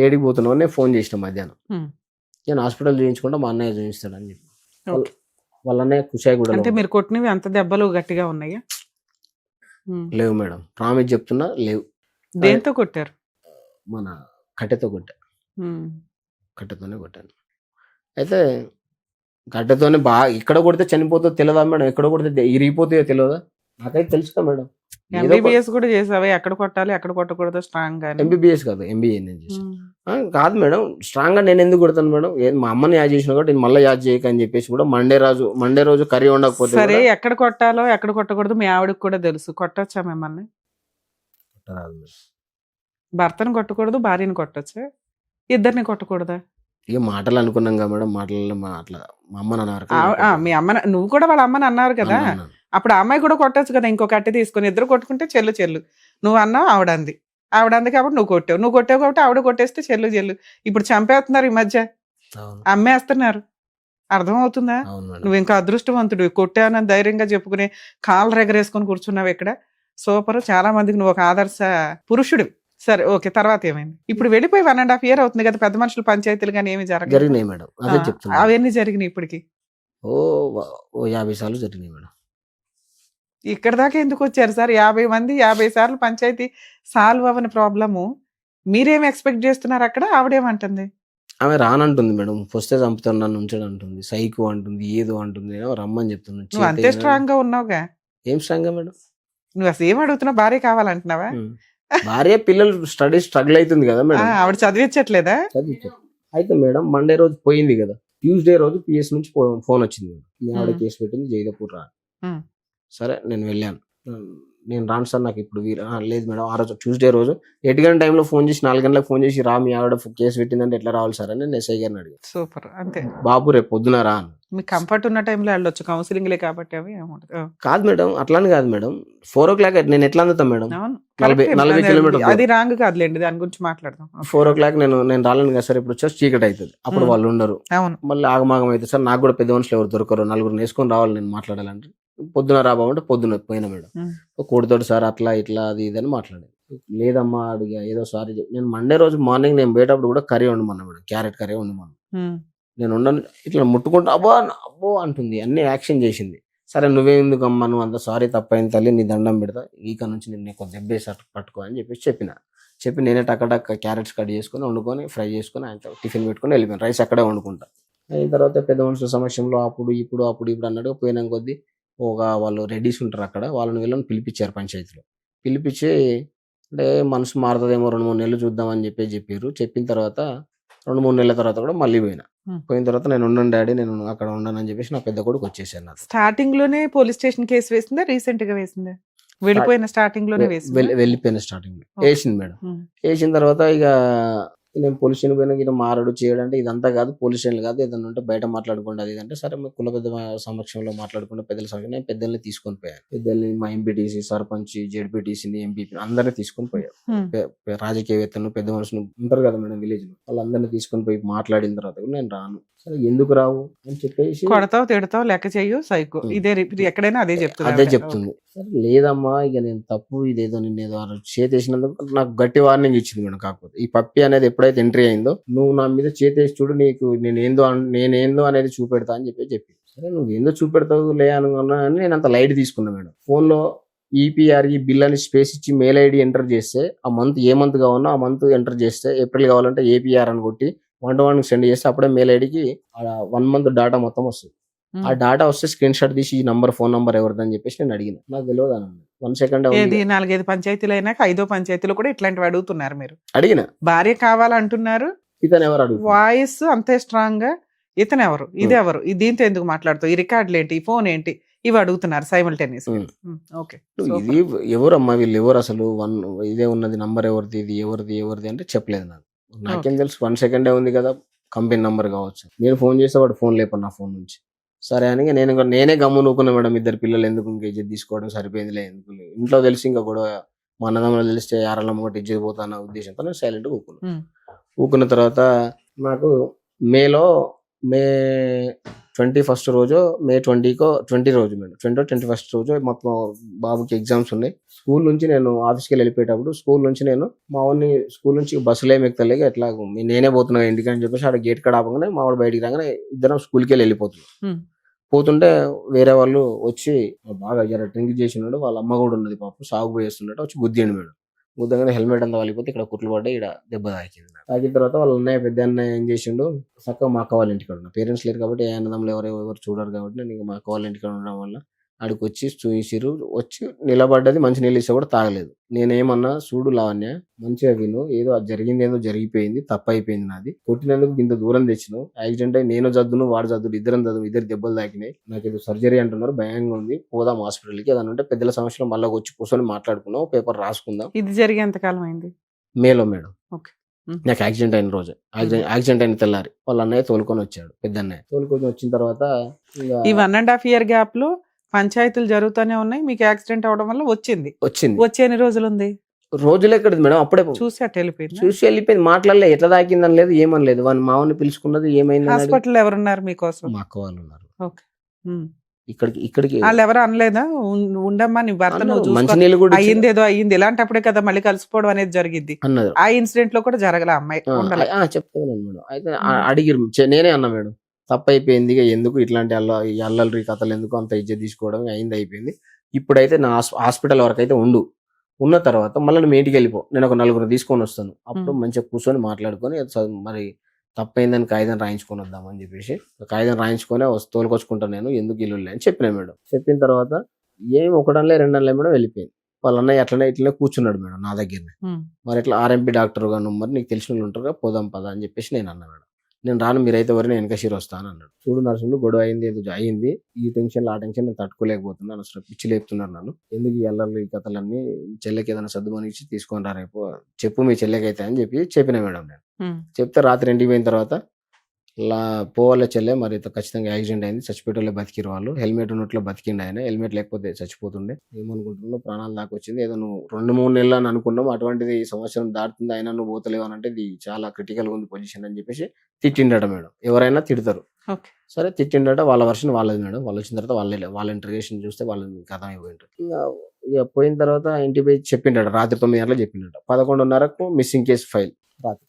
Speaker 3: ఏడికి పోతున్నావు నేను ఫోన్ చేసిన మధ్యాహ్నం. నేను హాస్పిటల్ చూపించుకుంటా, మా అన్నయ్య చూపిస్తాడని చెప్పి. వాళ్ళ అన్నయ్య కుషాయిగూడ.
Speaker 2: అంటే మీరు కొట్టినవి అంత దెబ్బలు గట్టిగా ఉన్నాయా?
Speaker 3: లేవు మేడం, ప్రామిస్ చెప్తున్నా లేవు.
Speaker 2: దేంతో కొట్టారు?
Speaker 3: మన కట్టెతో కట్టెతోనే కొట్టాను. అయితే కట్టెతోనే బాగా ఎక్కడ కొడితే చనిపోతుందో తెలియదా మేడం, ఎక్కడ కొడితే ఇరిగిపోతాయో తెలియదా, నాకైతే తెలుసుగా మేడం.
Speaker 2: ఎంబీబీఎస్ కూడా చేసావా? ఎక్కడ కొట్టాలి ఎక్కడ కొట్టకూడదు స్ట్రాంగ్ గా?
Speaker 3: ఎంబీబీఎస్ కాదు, ఎంబీఏ నేను చేసాను. కాదు మేడం, స్ట్రాంగ్ గా నేను ఎందుకు కొడతాను మేడం, మా అమ్మని యాడ్ చేసిన కాబట్టి నేను మళ్ళీ యాడ్ చేయక అని చెప్పేసి కూడా మండే రోజు కర్రీ ఉండకపోతే
Speaker 2: సరే ఎక్కడ కొట్టాలో ఎక్కడ కొట్టకూడదు మీ ఆవిడకి కూడా తెలుసు. కొట్టొచ్చా మిమ్మల్ని? భర్తను కొట్టకూడదు, భార్యని కొట్టొచ్చా? ఇద్దరిని కొట్టకూడదా?
Speaker 3: ఇక మాటలు అనుకున్నాం కదా మేడం, మాటలలో అట్లా మా అమ్మని అన్నారు.
Speaker 2: మీ అమ్మ, నువ్వు కూడా వాళ్ళ అమ్మని అన్నారు కదా, అప్పుడు ఆ అమ్మాయి కూడా కొట్టచ్చు కదా. ఇంకో కట్టె తీసుకొని ఇద్దరు కొట్టుకుంటే చెల్లు నువ్వు అన్నావు, ఆవిడంది కాబట్టి నువ్వు కొట్టావు కాబట్టి ఆవిడ కొట్టేస్తే చెల్లు. ఇప్పుడు చంపేస్తున్నారు ఈ మధ్య, అమ్మేస్తున్నారు. అర్థం అవుతుందా? నువ్వు ఇంకా అదృష్టవంతుడు, కొట్టానని ధైర్యంగా చెప్పుకునే కాళ్ళు రెగరేసుకొని కూర్చున్నావు ఇక్కడ. సూపర్, చాలా మందికి నువ్వు ఒక ఆదర్శ పురుషుడు. సరే ఓకే, తర్వాత ఏమైంది? ఇప్పుడు వెళ్ళిపోయి 1.5 year అవుతుంది కదా, పెద్ద మనుషులు పంచాయతీలు కానీ ఏమి
Speaker 3: జరిగినాయి మేడం?
Speaker 2: అవన్నీ జరిగినాయి ఇప్పటికి?
Speaker 3: ఓ 50 సార్లు జరిగినాయి మేడం.
Speaker 2: ఇక్కడ దాకా ఎందుకు వచ్చారు సార్? 50 మంది 50 సార్లు పంచాయతీ సాల్వ్ అవ్వని ప్రాబ్లము మీరేం ఎక్స్పెక్ట్ చేస్తున్నారు అక్కడ? ఆవిడేమంటుంది?
Speaker 3: ఆమె రానంటుంది మేడం, వస్తే చంపుతాను నన్ను ఉంచడం అంటుంది, సైకో అంటుంది, ఏదో అంటుంది, ఏమో రమ్మని చెప్తున్నాను.
Speaker 2: నువ్వు అంతే స్ట్రాంగ్ గా ఉన్నావుగా.
Speaker 3: ఏం స్ట్రాంగ్ గా మేడం?
Speaker 2: నువ్వు అసలు ఏం అడుగుతున్నావు? భార్య కావాలంటున్నావా?
Speaker 3: భార్య పిల్లలు స్ట్రగుల్ అవుతుంది కదా మేడం.
Speaker 2: ఆవిడ చదివించట్లేదా?
Speaker 3: చదివించారు. అయితే మేడం మండే రోజు పోయింది కదా, ట్యూస్డే రోజు పిఎస్ నుంచి ఫోన్ వచ్చింది. మీ ఆవిడ కేసు పెట్టింది, జైదపూర్ రా. సరే నేను వెళ్ళాను. నేను రాను సార్, నాకు ఇప్పుడు లేదు మేడం. ఆ రోజు ట్యూస్డే రోజు 8 గంటల టైంలో ఫోన్ చేసి 4 గంటలకు ఫోన్ చేసి రా, మీ ఆవిడ కేసు పెట్టిందంటే ఎట్లా రావాలి సార్ అని నేను ఎస్ఐ గారిని అడిగాను.
Speaker 2: సూపర్. అంతే.
Speaker 3: బాబు రేపు పొద్దున రా అని.
Speaker 2: మీకు కంఫర్ట్ ఉన్న టైంలో వెళ్ళొచ్చు, కౌన్సిలింగ్లే కాబట్టి అవి
Speaker 3: కాదు మేడం, అట్లానే కాదు మేడం. 4 o'clock నేను ఎట్లా అందుతాను మేడం? 40
Speaker 2: అవును,
Speaker 3: కిలోమీటర్లు.
Speaker 2: అది రాంగ్ కాదులేండి, దాని గురించి మాట్లాడదాం.
Speaker 3: 4 o'clock నేను రాలేను కదా సార్, ఇప్పుడు వచ్చేసి చీకటి అవుతుంది, అప్పుడు వాళ్ళు ఉండరు.
Speaker 2: అవును.
Speaker 3: మళ్ళీ ఆగమాగం అయితే సార్, నాకు కూడా పెద్ద మనుషులు ఎవరు దొరకరు, 4 వేసుకొని రావాలి నేను మాట్లాడాలంటే. పొద్దున రాబామంటే పొద్దున పోయినా మేడం. కూడతాడు సార్ అట్లా ఇట్లా అది ఇది అని మాట్లాడాను. లేదమ్మా అడిగా, ఏదో సారీ నేను మండే రోజు మార్నింగ్ నేను పోయేటప్పుడు కూడా కర్రీ వండమన్నా మేడం, క్యారెట్ కర్రీ వండమన్నా. నేను ఉండను, ఇట్లా ముట్టుకుంటా అబ్బో అంటుంది, అన్ని యాక్షన్ చేసింది. సరే నువ్వేందుకు అమ్మా, నువ్వు అంత సారీ తప్పైంది తల్లి, నీ దండం పెడతా, ఈక నుంచి నేను నీకు దెబ్బేసి పట్టుకో అని చెప్పి నేనే టక్క క్యారెట్స్ కట్ చేసుకొని వండుకొని ఫ్రై చేసుకొని ఆయన టిఫిన్ పెట్టుకొని వెళ్ళిపోయాను. రైస్ అక్కడే వండుకుంటా. అయిన తర్వాత పెద్ద మనుషుల సమక్షంలో అప్పుడు ఇప్పుడు అన్నట్టు పోయినా కొద్దీ వాళ్ళు రెడీస్ ఉంటారు అక్కడ, వీళ్ళని పిలిపించారు పంచాయతీలో. పిలిపించి అంటే మనసు మారుతుందేమో 2-3 నెలలు చూద్దామని చెప్పారు. చెప్పిన తర్వాత 2-3 నెలల తర్వాత కూడా మళ్ళీ పోయిన తర్వాత నేను ఉండను డాడీ, నేను అక్కడ ఉండను అని చెప్పేసి నా పెద్ద కొడుకు వచ్చేసాను. నాకు
Speaker 2: స్టార్టింగ్ లోనే పోలీస్ స్టేషన్ కేసు వేసిందా, రీసెంట్ గా వేసిందా? వెళ్ళిపోయిన స్టార్టింగ్ లోనే
Speaker 3: వెళ్ళిపోయిన స్టార్టింగ్ లో వేసింది మేడం. వేసిన తర్వాత ఇక నేను పోలీస్ స్టేషన్ పోయినా ఇట్లా మారాడు చేయడంటే ఇదంతా కాదు, పోలీస్ స్టేషన్ కాదు, ఏదన్నా ఉంటే బయట మాట్లాడుకోండి అది అంటే. సరే కుల పెద్ద సమక్షంలో మాట్లాడుకుంటే పెద్దల సమక్షంలో నేను పెద్దల్ని తీసుకొని పోయాను. పెద్దల్ని మా ఎంపీటీసీ, సర్పంచ్, జెడ్పీటీసీని, ఎంపీపీ అందరినీ తీసుకొని పోయారు. రాజకీయవేత్తలు, పెద్ద మనుషులు ఉంటారు కదా మేడం విలేజ్ లో, వాళ్ళందరినీ తీసుకొని పోయి మాట్లాడిన తర్వాత నేను రాను. సరే ఎందుకు రావు అని చెప్పేసి,
Speaker 2: కొడతావు తిడతావు లెక్క చెయ్యు సైకో, ఇదే ఎక్కడైనా అదే
Speaker 3: చెప్తుంది. సరే లేదమ్మా ఇక నేను తప్పు, ఇదేదో నిన్నేదో చేసేసినందుకు నాకు గట్టి వార్నింగ్ ఇచ్చింది మేడం. కాకపోతే ఈ పప్పి అనేది ఎప్పుడైతే ఎంట్రీ అయిందో, నువ్వు నా మీద చేసేసి చూడు, నీకు నేనేందో అనేది చూపెడతా అని చెప్పి సరే నువ్వు ఏందో చూపెడతావు లే అనుకున్నా అని నేను అంత లైట్ తీసుకున్నా మేడం. ఫోన్ లో ఈపీఆర్ఈ బిల్ అని స్పేస్ ఇచ్చి మెయిల్ ఐడి ఎంటర్ చేస్తే, ఆ మంత్ ఏ మంత్ కావాలన్నా ఆ మంత్ ఎంటర్ చేస్తే, ఏప్రిల్ కావాలంటే ఏపీఆర్ అని కొట్టి 1 సెండ్ చేస్తే అప్పుడే మెయిల్ ఐడికి 1 month డాటా మొత్తం వస్తుంది. ఆ డాటా వస్తే స్క్రీన్ షాట్ తీసి ఈ ఫోన్ నంబర్ ఎవరిదని చెప్పేసి నేను అడిగిన. నాకు తెలియదు అన్న 1 second.
Speaker 2: 4-5 పంచాయతీలు అయినాక 5వ పంచాయతీలో కూడా ఇట్లాంటివి అడుగుతున్నారు. మీరు
Speaker 3: అడిగిన భార్య
Speaker 2: కావాలంటున్నారు,
Speaker 3: ఇతను ఎవరు అడుగు,
Speaker 2: వాయిస్ అంతే స్ట్రాంగ్ గా, ఇతను ఎవరు, ఇది ఎవరు, దీంతో ఎందుకు మాట్లాడుతావు, ఈ రికార్డులు ఏంటి, ఈ ఫోన్ ఏంటి, ఇవి అడుగుతున్నారు సైమల్టేనియస్.
Speaker 3: ఇది ఎవరమ్మా వీళ్ళు, ఎవరు అసలు, ఇదే ఉన్నది నంబర్ ఎవరిది, ఇది ఎవరిది అంటే చెప్పలేదు. నాకేం తెలుసు, 1 second ఉంది కదా, కంపెనీ నంబర్ కావచ్చు. నేను ఫోన్ చేస్తే వాడు ఫోన్ లేపడు నా ఫోన్ నుంచి. సరే అని నేనే గమ్ము నూకున్నా మేడం. 2 పిల్లలు ఎందుకు ఇంకా ఇజ్జత్ తీసుకోవడం, సరిపోయిందిలే ఎందుకు, ఇంట్లో తెలిసి ఇంకా గొడవ, మా అన్నదమ్ములు తెలిస్తే యారళ్ళమ్మ ఒకటి ఇజ్జత్ పోతాన్న ఉద్దేశంతో నేను సైలెంట్ ఊకున్న తర్వాత నాకు మే 21st రోజు, మే 20 రోజు మేడం, 21st రోజు మొత్తం బాబుకి ఎగ్జామ్స్ ఉన్నాయి. స్కూల్ నుంచి నేను ఆఫీస్కి వెళ్ళిపోయేటప్పుడు, స్కూల్ నుంచి నేను మా వాడిని స్కూల్ నుంచి బస్సులో ఏమి ఎక్కుతలేక ఎట్లా నేనే పోతున్నా ఇంటికి అని చెప్పేసి ఆడ గేట్ కాడ ఆపగానే మా వాడు బయటికి రాగానే ఇద్దరం స్కూల్కి పోతుంటే వేరే వాళ్ళు వచ్చి బాగా జర డ్రింక్ చేసినాడు, వాళ్ళ అమ్మ కూడా ఉన్నది పాపం, సాగు పోయేస్తున్నట్టు వచ్చి గుద్దిండు మేడం. గుద్దగానే హెల్మెట్ అంతా వాలిపోతే ఇక్కడ కుట్లు పడ్డాయి, ఇక్కడ దెబ్బ తాకింది. తాకిన తర్వాత వాళ్ళ అన్నయ్య పెద్ద అన్నయ్య ఏం చేసిండు, చక్కగా మా అక్క వాళ్ళ ఇంటికాడ ఉన్నా, పేరెంట్స్ లేరు కాబట్టి ఏ అన్నదమ్ములు ఎవరు చూడరు కాబట్టి నేను ఇంకా మా అక్క వాళ్ళ ఇంటికాడ ఉండడం వల్ల ఆడికి వచ్చి చూసిరు, వచ్చి నిలబడ్డది, మంచి నీళ్ళు ఇస్తే కూడా తాగలేదు. నేనేమన్నా, చూడు లావణ్య మంచిగా విను, ఏదో జరిగింది, ఏదో జరిగిపోయింది, తప్పైపోయింది నాది, కొట్టినందుకు ఇంత దూరం తెచ్చినావు, యాక్సిడెంట్ అయి నేను జద్దును వాడు జద్దుడు, ఇద్దరు దెబ్బలు తాకినాయి, నాకు ఏదో సర్జరీ అంటున్నారు, భయంగా ఉంది, పోదాం హాస్పిటల్కి, ఏదన్నా ఉంటే పెద్దల సమస్యలో మళ్ళీ వచ్చి కూర్చొని మాట్లాడుకున్నాం, పేపర్ రాసుకుందాం.
Speaker 2: ఇది జరిగి ఎంత కాలం అయింది?
Speaker 3: మేలో మేడం. నాకు యాక్సిడెంట్ అయిన రోజు, యాక్సిడెంట్ అయిన తెల్లారి వాళ్ళ అన్నయ్య తోలుకొని వచ్చాడు, పెద్ద అన్నయ్య తోలుకొని వచ్చిన తర్వాత
Speaker 2: ఈ 1.5 year గ్యాప్ లో పంచాయతీలు జరుగుతూనే ఉన్నాయి, మీకు యాక్సిడెంట్ అవడం వల్ల వచ్చింది. వచ్చే ఎన్ని రోజులు ఉంది?
Speaker 3: రోజులు ఎక్కడ మేడం, అప్పుడే
Speaker 2: చూసి
Speaker 3: వెళ్ళిపోయింది, మాట్లాడలే, ఎట్లా తాకిందని లేదు, ఏమని లేదు. వాళ్ళ మామని పిలుచుకున్నది, ఏమైంది,
Speaker 2: హాస్పిటల్ ఎవరున్నారు మీకోసం?
Speaker 3: మా అక్క వాళ్ళు ఉన్నారు.
Speaker 2: ఇక్కడికి వాళ్ళు ఎవరు అనలేదా, ఉండమ్మా నీ భర్త
Speaker 3: మంచినీళ్ళు కూడా
Speaker 2: అయ్యింది, ఏదో అయ్యింది, ఇలాంటప్పుడే కదా మళ్ళీ కలిసిపోవడం అనేది జరిగింది
Speaker 3: అన్నారు.
Speaker 2: ఆ ఇన్సిడెంట్ లో కూడా జరగల అమ్మాయి
Speaker 3: చెప్తాను మేడం. అయితే అడిగిరు, నేనే అన్నా మేడం తప్పైపోయింది, ఇక ఎందుకు ఇట్లాంటి అల్లరి కథలు ఎందుకు, అంత ఇజ్జత్ తీసుకోవడం అయింది, అయిపోయింది. ఇప్పుడైతే నా హాస్పిటల్ వరకు అయితే ఉన్న తర్వాత మళ్ళీ నువ్వు ఇంటికి వెళ్ళిపో, నేను ఒక 4 తీసుకొని వస్తాను, అప్పుడు మంచిగా కూర్చొని మాట్లాడుకొని మరి తప్పైందని కాగితం రాయించుకొని వద్దామని చెప్పేసి కాగితం రాయించుకొని తోలుకొచ్చుకుంటాను నేను, ఎందుకు ఇల్లు అని చెప్పిన మేడం. చెప్పిన తర్వాత ఏం ఒకటనలే రెండనలే మేడం వెళ్ళిపోయింది. వాళ్ళ అన్నయ్య అట్లనే ఇట్లనే కూర్చున్నాడు మేడం నా దగ్గరనే. మరి ఇట్లా ఆర్ఎంపీ డాక్టర్ గా నువ్వు, మరి నీకు తెలిసిన వాళ్ళు ఉంటారుగా, పోదాం పదా అని చెప్పేసి నేను అన్నా మేడం. నేను రాను, మీరైతే వరకు నేను వెనకషీర్ వస్తాను అన్నాడు. చూడు నరసింహుడు, గొడవ అయింది, ఏదో అయింది, ఈ టెన్షన్ ఆ టెన్షన్ నేను తట్టుకోలేకపోతున్నాను, అసలు పిచ్చి లేపుతున్నారు నన్ను, ఎందుకు ఈ అల్లర్లు ఈ కథలన్నీ, చెల్లెకి ఏదైనా సర్దుమని ఇచ్చి తీసుకొని రా రేపు, చెప్పు మీ చెల్లెకైతే అని చెప్పిన మేడం నేను. చెప్తే రాత్రి ఇంటికి పోయిన తర్వాత పోవాలే చెల్లె, మరి ఖచ్చితంగా యాక్సిడెంట్ అయింది, చచ్చిపోయేటోళ్ళే బతికిరు వాళ్ళు, హెల్మెట్ ఉన్నట్లో బతికిండు ఆయన, హెల్మెట్ లేకపోతే చచ్చిపోతుండే, ఏమనుకుంటున్నావు ప్రాణాలు దాకా వచ్చింది, ఏదో నువ్వు 2-3 నెలలు అని అనుకున్నావు, అటువంటిది సంవత్సరం దాటుతుంది అయినా నువ్వు పోతలేవు అని అంటే ఇది చాలా క్రిటికల్ ఉంది పొజిషన్ అని చెప్పేసి తిట్టిండట మేడం. ఎవరైనా తిడతారు, సరే తిట్టిండట, వాళ్ళ వర్షన్ వాళ్ళది మేడం. వాళ్ళు వచ్చిన తర్వాత వాళ్ళ ఇంటర్వ్యూషన్ చూస్తే వాళ్ళకి అర్థమైపోయింటారు. ఇక పోయిన తర్వాత ఇంటికి పోయి చెప్పిండట, రాత్రి 9 గంటలకు చెప్పిండట. 11:30కు మిస్సింగ్ కేసు ఫైల్ రాత్రి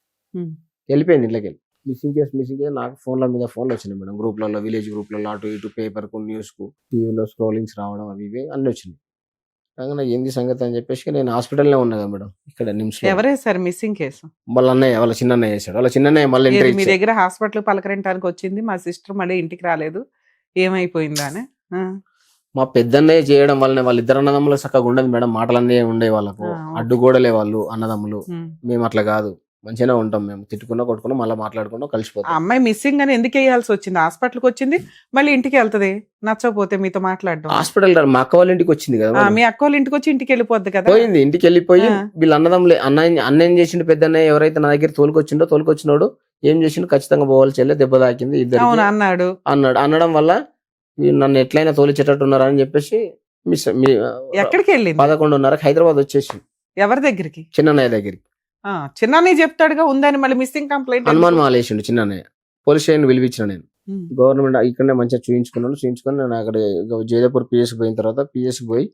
Speaker 3: వెళ్ళిపోయింది ఇంట్లోకి వెళ్ళి. మిస్సింగ్ కేసు నాకు ఫోన్ల మీద ఫోన్లు వచ్చినాయి మేడం, గ్రూప్లలో, విలేజ్ గ్రూప్లలో, అటు ఇటు పేపర్కు, న్యూస్కు, టీవీలో స్క్రోలింగ్స్ రావడం అవి ఇవి అన్నీ వచ్చినాయి. నాకు ఏంది సంగతి అని చెప్పేసి నేను హాస్పిటల్లో ఉన్నా కదా మేడం, ఇక్కడ నిమ్స్.
Speaker 2: ఎవరే సార్ మిస్సింగ్ కేసు?
Speaker 3: వాళ్ళ అన్నయ్య, వాళ్ళ చిన్నయ్య చేశాడు. వాళ్ళ చిన్నయ్య మళ్ళీ
Speaker 2: మీ దగ్గర హాస్పిటల్ పలకరించడానికి వచ్చింది, మా సిస్టర్ మళ్ళీ ఇంటికి రాలేదు, ఏమైపోయిందా అని.
Speaker 3: మా పెద్దన్నయ్య చేయడం వల్లనే వాళ్ళిద్దరు అన్నదమ్ములు చక్కగా ఉండదు మేడం, మాటలన్నీ ఉండే వాళ్ళకు, అడ్డుగోడలే వాళ్ళు అన్నదమ్ములు. మేము అట్లా కాదు, మంచిగానే ఉంటాం, మేము తిట్టుకున్నా కొట్టుకున్నా మళ్ళీ మాట్లాడుకున్నా కలిసిపోతాం.
Speaker 2: అమ్మాయి మిస్సింగ్ అని ఎందుకు వేయాల్సి వచ్చింది? హాస్పిటల్కి వచ్చింది, మళ్ళీ ఇంటికి వెళ్తది, నచ్చకపోతే మీతో మాట్లాడడం.
Speaker 3: హాస్పిటల్ మా అక్క వాళ్ళ ఇంటికి వచ్చింది కదా,
Speaker 2: మీ అక్క వాళ్ళ ఇంటికి వచ్చి ఇంటికి వెళ్ళిపోద్ది కదా.
Speaker 3: పోయింది, ఇంటికి వెళ్ళిపోయి వీళ్ళ అన్నదమ్ములే, అన్న ఏం చేసిండు, పెద్దన్నయ్య ఎవరైతే నా దగ్గర తోలుకొచ్చినోడు ఏం చేసిండు, ఖచ్చితంగా పోవాలి చెల్లె, దెబ్బ తాకింది ఇద్దరు అన్నాడు. అనడం వల్ల నన్ను ఎట్లయినా తోలిచేటట్టు ఉన్నారని చెప్పేసి
Speaker 2: ఎక్కడికి వెళ్ళింది?
Speaker 3: 11:30కి హైదరాబాద్ వచ్చేసి.
Speaker 2: ఎవరి దగ్గరికి?
Speaker 3: చిన్నయ్య దగ్గరికి.
Speaker 2: చిన్నయ్య చెప్తాడుగా ఉందని, మళ్ళీ మిస్సింగ్ కంప్లైంట్
Speaker 3: హనుమాన్ మాలేసిండు చిన్నయ్య. పోలీస్ స్టేషన్ పిలిపించిన నేను, గవర్నమెంట్ ఇక్కడనే మంచిగా చూయించుకొని నేను అక్కడ జైదపూర్ పిఎస్కి పోయిన తర్వాత పిఎస్కి పోయి,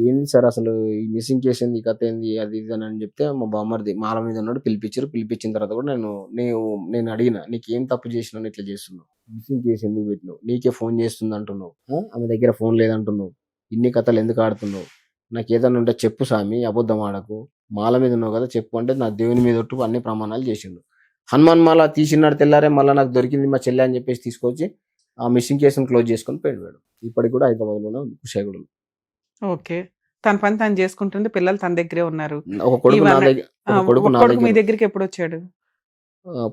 Speaker 3: ఏంది సార్ అసలు ఈ మిస్సింగ్ కేసు ఏంది, ఈ కథ ఏంది, అది ఇది అని చెప్తే మా బామ్మర్ది మాల మీద ఉన్నాడు, పిలిపించిన తర్వాత కూడా నేను అడిగిన, నీకేం తప్పు చేసినావు, ఇట్లా చేస్తున్నావు, మిస్సింగ్ కేసు ఎందుకు పెట్టినావు, నీకే ఫోన్ చేస్తుంది అంటున్నావు, ఆమె దగ్గర ఫోన్ లేదంటున్నావు, ఇన్ని కథలు ఎందుకు ఆడుతున్నావు, నాకు ఏదన్నా ఉంటే చెప్పు స్వామి, అబద్ధం ఆడకు, మాల మీద ఉన్నావు కదా చెప్పు అంటే, నా దేవుని మీద ఒట్టు అన్ని ప్రమాణాలు చేసిండు. హనుమాన్ మాల తీసినాడు తెల్లారే, మళ్ళీ నాకు దొరికింది మా చెల్లె అని చెప్పేసి తీసుకొచ్చి ఆ మిస్సింగ్ కేసును క్లోజ్ చేసుకొని పోయాడు. ఇప్పటికి కూడా హైదరాబాద్లోనే ఉంది, కుషాయిగూడలో.
Speaker 2: ఓకే, తన పని తను చేసుకుంటుంది, పిల్లలు తన దగ్గరే ఉన్నారు.
Speaker 3: ఒక కొడుకు నా దగ్గర.
Speaker 2: మీ దగ్గరికి ఎప్పుడు వచ్చాడు?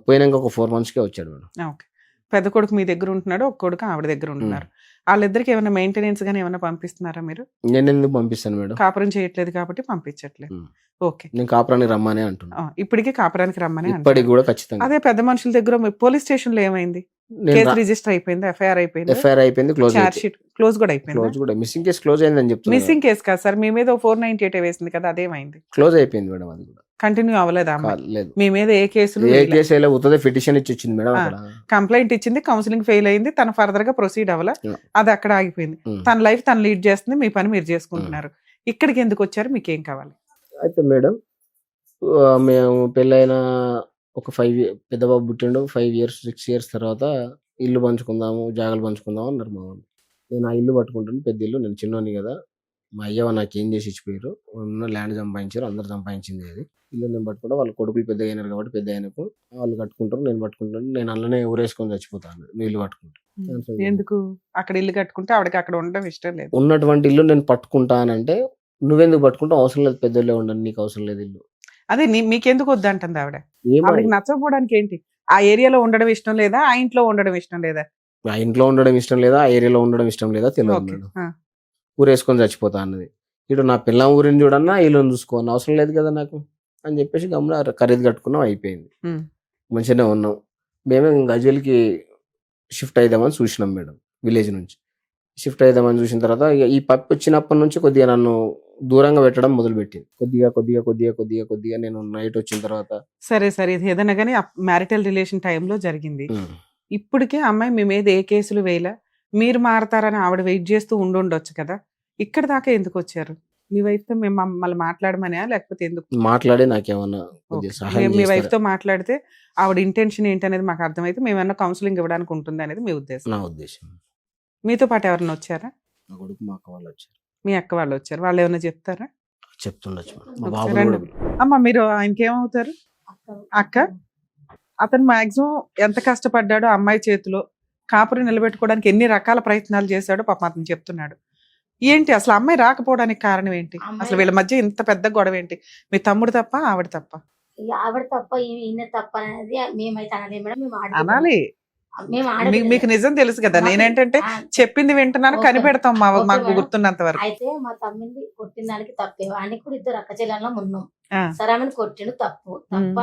Speaker 3: పోయినాక ఒక 4 monthsకే వచ్చాడు మేడం.
Speaker 2: ఓకే, పెద్ద కొడుకు మీ దగ్గర ఉంటున్నాడు, ఒక కొడుకు ఆవిడ దగ్గర ఉంటున్నారు. వాళ్ళిద్దరికి ఏమైనా మెయింటెనెన్స్ గానీ ఏమైనా పంపిస్తున్నారా మీరు?
Speaker 3: నేను ఎందుకు పంపిస్తాను మేడం,
Speaker 2: కాపురం చేయట్లేదు కాబట్టి పంపించట్లేదు. ఓకే,
Speaker 3: నేను కాపురానికి రమ్మనే అంటున్నా.
Speaker 2: ఇప్పటికీ కాపురానికి రమ్మని,
Speaker 3: ఇప్పటికి కూడా ఖచ్చితంగా.
Speaker 2: అదే పెద్ద మనుషుల దగ్గర పోలీస్ స్టేషన్ లో ఏమైంది? కేసు రిజిస్టర్ అయిపోయింది, ఎఫ్ఐఆర్ అయిపోయింది, క్లోజ్ కూడా అయిపోయింది.
Speaker 3: మిస్సింగ్ కేసు క్లోజ్ అయిందని చెప్తున్నా.
Speaker 2: మిస్సింగ్ కేసు కాదు సార్, మీ మీద 498 వేసింది కదా, అదేమైంది?
Speaker 3: క్లోజ్ అయిపోయింది మేడం, అది కూడా
Speaker 2: కంటిన్యూ అవ్వలేదా?
Speaker 3: లేదు,
Speaker 2: మీ మీద ఏ కేసులు
Speaker 3: పిటిషన్ ఇచ్చింది మేడం,
Speaker 2: కంప్లైంట్ ఇచ్చింది, కౌన్సిలింగ్ ఫెయిల్ అయింది, తన ఫర్దర్ గా ప్రొసీడ్ అవ్వాల, అది అక్కడ ఆగిపోయింది. తన లైఫ్ తను లీడ్ చేస్తుంది, మీ పని మీరు చేసుకుంటున్నారు. ఇక్కడికి ఎందుకు వచ్చారు, మీకేం కావాలి?
Speaker 3: అయితే మేడం, మేము పెళ్ళైన ఒక 5 years, పెద్ద బాబు పుట్టిండు, 5 years 6 years తర్వాత ఇల్లు పంచుకుందాము, జాగాలు పంచుకుందాము అన్నారు మా వాళ్ళు. నేను ఆ ఇల్లు పట్టుకుంటాను, పెద్ద ఇల్లు, నేను చిన్నోని కదా, మా అయ్యవ నాకు ఏం చేసి ఇచ్చిపోయారు, ఉన్న ల్యాండ్ సంపాదించారు, అందరు సంపాదించింది అది. ఇల్లు నేను పట్టుకుంటా, వాళ్ళ కొడుకులు పెద్ద అయినారు కాబట్టి పెద్ద అయినకు వాళ్ళు కట్టుకుంటారు, నేను పట్టుకుంటాను, నేను అందులోనే ఊరేసుకొని చచ్చిపోతాను ఇల్లు పట్టుకుంటాను.
Speaker 2: ఎందుకు అక్కడ ఇల్లు కట్టుకుంటే ఆవిడకి అక్కడ ఉండడం ఇష్టం లేదు?
Speaker 3: ఉన్నటువంటి ఇల్లు నేను పట్టుకుంటానంటే, నువ్వెందుకు పట్టుకుంటావు, అవసరం లేదు, పెద్దోళ్ళే ఉండండి, నీకు అవసరం లేదు ఇల్లు.
Speaker 2: అదే మీకెందుకు వద్దంటుంది ఆవిడ? ఆవిడకి నచ్చకపోవడానికి ఏంటి? ఆ ఏరియాలో ఉండడం ఇష్టం లేదా, ఆ ఇంట్లో ఉండడం ఇష్టం లేదా?
Speaker 3: ఆ ఇంట్లో ఉండడం ఇష్టం లేదా, ఆ ఏరియాలో ఉండడం ఇష్టం లేదా తెలియదు మేడం. ఊరేసుకొని చచ్చిపోతా అన్నది. ఇటు నా పిల్లం ఊరిని చూడన్నా, ఇల్లు చూసుకోను, అవసరం లేదు కదా నాకు అని చెప్పేసి గమ్మున ఖరీదు కట్టుకున్నాం, అయిపోయింది. మంచిగానే ఉన్నాం. మేమే గజ్వేల్కి షిఫ్ట్ అయిదామని చూసినాం మేడం, విలేజ్ నుంచి షిఫ్ట్ అయిదామని చూసిన తర్వాత ఈ పప్పు వచ్చినప్పటి నుంచి కొద్దిగా నన్ను దూరంగా పెట్టడం మొదలుపెట్టింది. కొద్దిగా నేను నైట్ వచ్చిన తర్వాత.
Speaker 2: సరే ఇది ఏదైనా కానీ మ్యారిటల్ రిలేషన్ టైంలో జరిగింది. ఇప్పటికే అమ్మాయి మీ మీద ఏ కేసులు వేయలే, మీరు మారతారని ఆవిడ వెయిట్ చేస్తూ ఉండొచ్చు కదా, ఇక్కడ దాకా ఎందుకు వచ్చారు? మీ వైఫ్ తో మేము మళ్ళీ మాట్లాడమనే, లేకపోతే ఎందుకు
Speaker 3: మాట్లాడి నాకేమన్నా
Speaker 2: మీ వైఫ్ తో మాట్లాడితే ఆవిడ ఇంటెన్షన్ ఏంటనేది మాకు అర్థమైతే మేమన్నా కౌన్సిలింగ్ ఇవ్వడానికి ఉంటుంది అనేది మీ ఉద్దేశం?
Speaker 3: నా ఉద్దేశం.
Speaker 2: మీతో పాటు ఎవరైనా వచ్చారా?
Speaker 3: నా కొడుకు, మా అక్క వాళ్ళు వచ్చారు.
Speaker 2: మీ అక్క వాళ్ళు వచ్చారు, వాళ్ళు ఏమైనా చెప్తారా?
Speaker 3: చెప్తుండొచ్చు.
Speaker 2: అమ్మ, మీరు ఆయనకి ఏమవుతారు? అక్క అతను మాక్సిమం ఎంత కష్టపడ్డాడో అమ్మాయి చేతిలో కాపురం నిలబెట్టుకోవడానికి ఎన్ని రకాల ప్రయత్నాలు చేశాడో పాపం అతను చెప్తున్నాడు. ఏంటి అసలు అమ్మాయి రాకపోవడానికి కారణం ఏంటి? అసలు వీళ్ళ మధ్య ఇంత పెద్ద గొడవ ఏంటి? మీ తమ్ముడు తప్ప ఆవిడ తప్ప?
Speaker 4: ఇక ఆవిడ తప్ప ఈయన తప్ప అనేది మేమైతే అనలేదు మేడం. మేము
Speaker 2: అనాలి.
Speaker 4: మేము
Speaker 2: మీకు నిజం తెలుసు కదా. నేనేంటంటే చెప్పింది వింటున్నాను, కనిపెడతాం మాకు గుర్తున్నంత వరకు.
Speaker 4: అయితే మా తమ్మింది కొట్టిన దానికి తప్పే. వానికి కూడా ఇద్దరు అక్క చెల్లెల్లో ఉన్నాం.
Speaker 2: ఆ.
Speaker 4: సరే ఆమెను కొట్టిండు తప్పు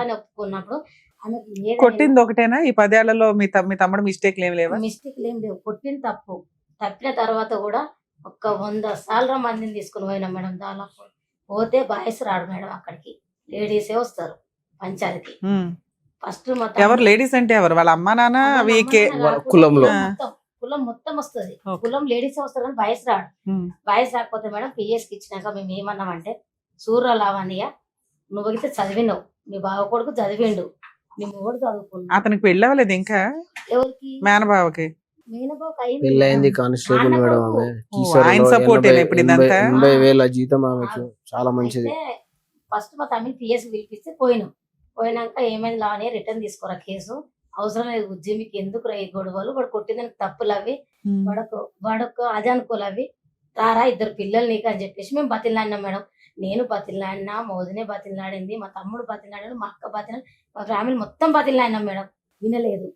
Speaker 4: అని ఒప్పుకున్నప్పుడు ఆమెకు
Speaker 2: కొట్టింది ఒకటేనా ఈ 10 ఏళ్లలో? మీ తమ్ముడు మిస్టేక్ ఏమి లేవా?
Speaker 4: మిస్టేక్ ఏం లేవు. కొట్టిన తప్పు తప్పిన తర్వాత కూడా 100 సార్లు మందిని తీసుకుని పోయినాం మేడం. దాదాపు పోతే బాయ్స్ రాడు మేడం, అక్కడికి లేడీసే వస్తారు పంచాయతీకి. ఫస్ట్
Speaker 2: ఎవరు లేడీస్ అంటే ఎవరు? వాళ్ళ అమ్మా నాన్న వీకే
Speaker 3: కులంలో
Speaker 4: కులం మొత్తం వస్తుంది. కులం లేడీస్ వస్తారు కానీ బాయ్స్ రాడు. బాయ్స్ రాకపోతే మేడం పిఎస్కి ఇచ్చినాక మేము ఏమన్నామంటే, సూర్య లావణ్య నువ్వు అయితే చదివినావు, మీ బావ కొడుకు చదివిండు, మీ మొగుడు చదువుకున్నావు.
Speaker 2: అతనికి పెళ్ళి అవ్వలేదు ఇంకా?
Speaker 4: ఎవరికి?
Speaker 2: మేనబావకి
Speaker 4: మేనబావకి
Speaker 3: పెళ్ళయింది. కానిస్టేబుల్ మేడం ఆమె.
Speaker 2: ఆయన సపోర్ట్ ఇప్పుడు ఇదంతా
Speaker 3: 80,000 జీతం ఆమెకు. చాలా మంచిది.
Speaker 4: ఫస్ట్ మా తమ్మిని పిఎస్కి పిలిపిస్తే పోయినాక ఏమైంది లావణ్య రిటర్న్ తీసుకోరా కేసు, అవసరం లేదు బుజ్జి, మీకు ఎందుకు ఈ గొడవలు, వాడు కొట్టిందానికి తప్పులు అవి, వాడొక అది అనుకోలు అవి, రారా ఇద్దరు పిల్లలు నీకు అని చెప్పేసి మేము బతిలాడినాం మేడం. నేను బతిలాడినా, మోదినే బతిలాడింది, మా తమ్ముడు బతిలాడాడు, మా అక్క బతిలాడి, మా ఫ్యామిలీ మొత్తం బతిలాడినాం మేడం. వినలేదు.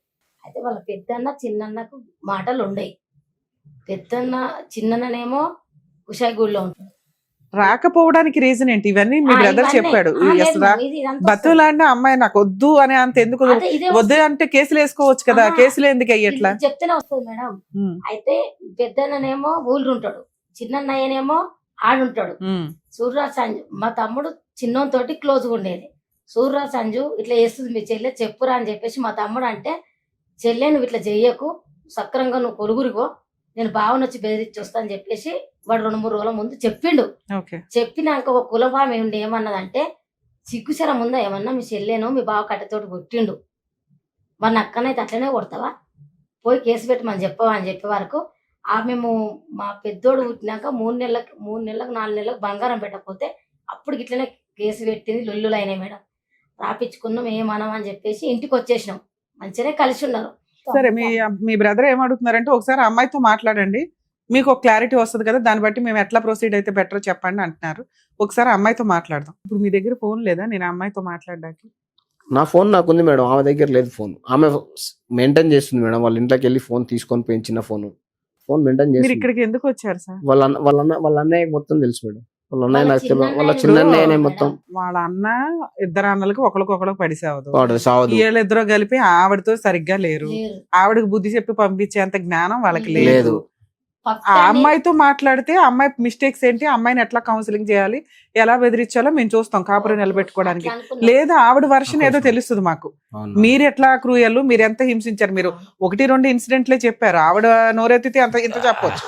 Speaker 4: అయితే వాళ్ళ పెద్దన్న చిన్నన్నకు మాటలు ఉండయి. పెద్దన్న చిన్ననేమో కుషాయిగూడలో ఉంటాడు.
Speaker 2: రాకపోవడానికి రీజన్ ఏంటి? ఇవన్నీ మీ బ్రదర్ చెప్పాడు. బతులాడిన అమ్మాయి నాకు వద్దు అని అంత ఎందుకు వద్దు అంటే కేసులు వేసుకోవచ్చు కదా, కేసులు ఎందుకు అయ్యట్లా?
Speaker 4: చెప్తేనే వస్తుంది మేడం. అయితే పెద్దన్ననేమో ఊళ్ళు ఉంటాడు, చిన్నన్నయ్యనేమో ఆడుంటాడు. సూర్యరాజ్ సంజు మా తమ్ముడు చిన్నతోటి క్లోజ్గా ఉండేది. సూర్యరాజ్ సంజు ఇట్లా చేస్తుంది మీ చెల్లె, చెప్పురా అని చెప్పేసి మా తమ్ముడు అంటే, చెల్లె నువ్వు ఇట్లా చెయ్యకు, సక్రంగా నువ్వు కొలుగురిగో, నేను బావని వచ్చి బెదిరించి వస్తా అని చెప్పేసి వాడు 2-3 రోజుల ముందు చెప్పిండు. చెప్పినాక ఒక కులభావం ఏమిటి ఏమన్నదంటే, సిగ్గుచరం ఉందా ఏమన్నా, మీ చెల్లెను మీ బావ కట్టెతోటి కొట్టిండు, మన అక్కనైతే అట్లనే కొడతావా, పోయి కేసు పెట్టమని చెప్పవా అని చెప్పే వరకు మేము మా పెద్దోడు పుట్టినాక 3 నెలలకు 4 నెలలకు బంగారం పెట్టకపోతే అప్పుడు ఇట్లనే కేసు పెట్టింది. లొల్లులు అయినాయి మేడం. రాపించుకున్నాం, ఏమనం అని చెప్పేసి ఇంటికి వచ్చేసినాం. మంచిగానే కలిసి ఉన్నారు.
Speaker 2: సరే, మీ బ్రదర్ ఏమడుగుతున్నారంటే, ఒకసారి అమ్మాయితో మాట్లాడండి, మీకు ఒక క్లారిటీ వస్తుంది కదా, దాన్ని బట్టి మేము ఎట్లా ప్రొసీడ్ అయితే బెటర్ చెప్పండి అంటున్నారు. ఒకసారి అమ్మాయితో మాట్లాడదాం. ఇప్పుడు మీ దగ్గర ఫోన్ లేదా నేను అమ్మాయితో మాట్లాడడానికి?
Speaker 3: నా ఫోన్ నాకుంది మేడం, ఆమె దగ్గర లేదు ఫోన్. ఆమె మెయింటైన్ చేస్తుంది మేడం, వాళ్ళ ఇంట్లోకి వెళ్ళి ఫోన్ తీసుకొని పోయి చిన్న ఫోన్ మెయింటైన్ చేస్తుంది.
Speaker 2: ఇక్కడికి ఎందుకు వచ్చారు సార్?
Speaker 3: వాళ్ళ అన్నయ్య మొత్తం తెలుసు మేడం. వాళ్ళ అన్నయ్య నాకు తెలియదు, వాళ్ళ చిన్న అన్నయ్యనే మొత్తం.
Speaker 2: వాళ్ళ అన్న ఇద్దరు అన్నలకు ఒకరికొకరు పడిసావదు. వీళ్ళిద్దరూ కలిపి ఆవిడతో సరిగ్గా లేరు. ఆవిడకి బుద్ధి చెప్పి పంపించేంత జ్ఞానం వాళ్ళకి లేదు. ఆ అమ్మాయితో మాట్లాడితే అమ్మాయి మిస్టేక్స్ ఏంటి, అమ్మాయిని ఎట్లా కౌన్సిలింగ్ చేయాలి, ఎలా బెదిరించాలో మేము చూస్తాం కాపురం నిలబెట్టుకోవడానికి. లేదా ఆవిడ వర్షన్ ఏదో తెలుస్తుంది మాకు. మీరు ఎట్లా క్రూయల్, మీరు ఎంత హింసించారు, మీరు 1-2 ఇన్సిడెంట్లే చెప్పారు. ఆవిడ నోరెత్తితే ఇంత చెప్పొచ్చు.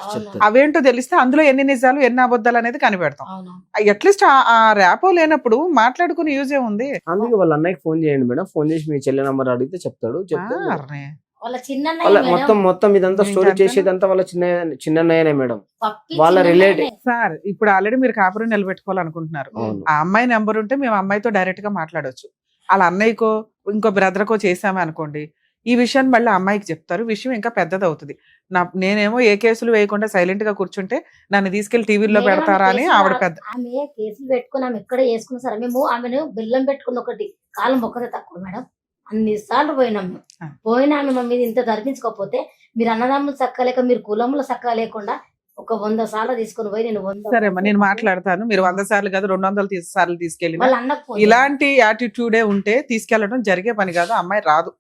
Speaker 2: అవేంటో తెలిస్తే అందులో ఎన్ని నిజాలు ఎన్ని అబద్ధాలు అనేది కనిపెడతాం. అట్లీస్ట్ ఆ ర్యాపో లేనప్పుడు మాట్లాడుకుని యూజ్ ఏముంది?
Speaker 3: అందుకే వాళ్ళ అన్నయ్యకి ఫోన్ చేయండి మేడం. ఫోన్ చేసి మీ చెల్లె నంబర్ అడిగితే చెప్తాడు. మొత్తం ఇదంతా స్టోరీ చేసేదంతా వాళ్ళ చిన్నయ్యనే మేడం, వాళ్ళ రిలేటివ్.
Speaker 2: సార్ ఇప్పుడు ఆల్రెడీ మీరు కాపురం నిలబెట్టుకోవాలనుకుంటున్నారు. ఆ అమ్మాయి నెంబర్ ఉంటే మేము అమ్మాయితో డైరెక్ట్ గా మాట్లాడొచ్చు. వాళ్ళ అన్నయ్యకో ఇంకో బ్రదర్కో చేసామే అనుకోండి, ఈ విషయాన్ని మళ్ళీ అమ్మాయికి చెప్తారు, విషయం ఇంకా పెద్దది అవుతుంది. నేనేమో ఏ కేసులు వేయకుండా సైలెంట్ గా కూర్చుంటే నన్ను తీసుకెళ్లి టీవీలో పెడతారా అని ఆవిడ పెద్ద
Speaker 4: కేసులు పెట్టుకుని ఆమె ఎక్కడ చేసుకున్నా సరే మేము ఆమెను బెల్లం పెట్టుకుని ఒకటి కాలం ఒక్కదే తక్కువ మేడం. అన్ని సార్లు పోయినాము. పోయినా ఆమె మీద ఇంత ధర్మించుకోకపోతే, మీరు అన్నదమ్ములు చక్కలేక, మీరు కులంలో చక్కగా లేకుండా 100 సార్లు తీసుకుని పోయి నేను 100.
Speaker 2: సరే నేను మాట్లాడతాను. మీరు 100 సార్లు కాదు 200 సార్లు తీసుకెళ్ళి ఇలాంటి యాటిట్యూడే ఉంటే తీసుకెళ్లడం జరిగే పని కాదు. అమ్మాయి రాదు.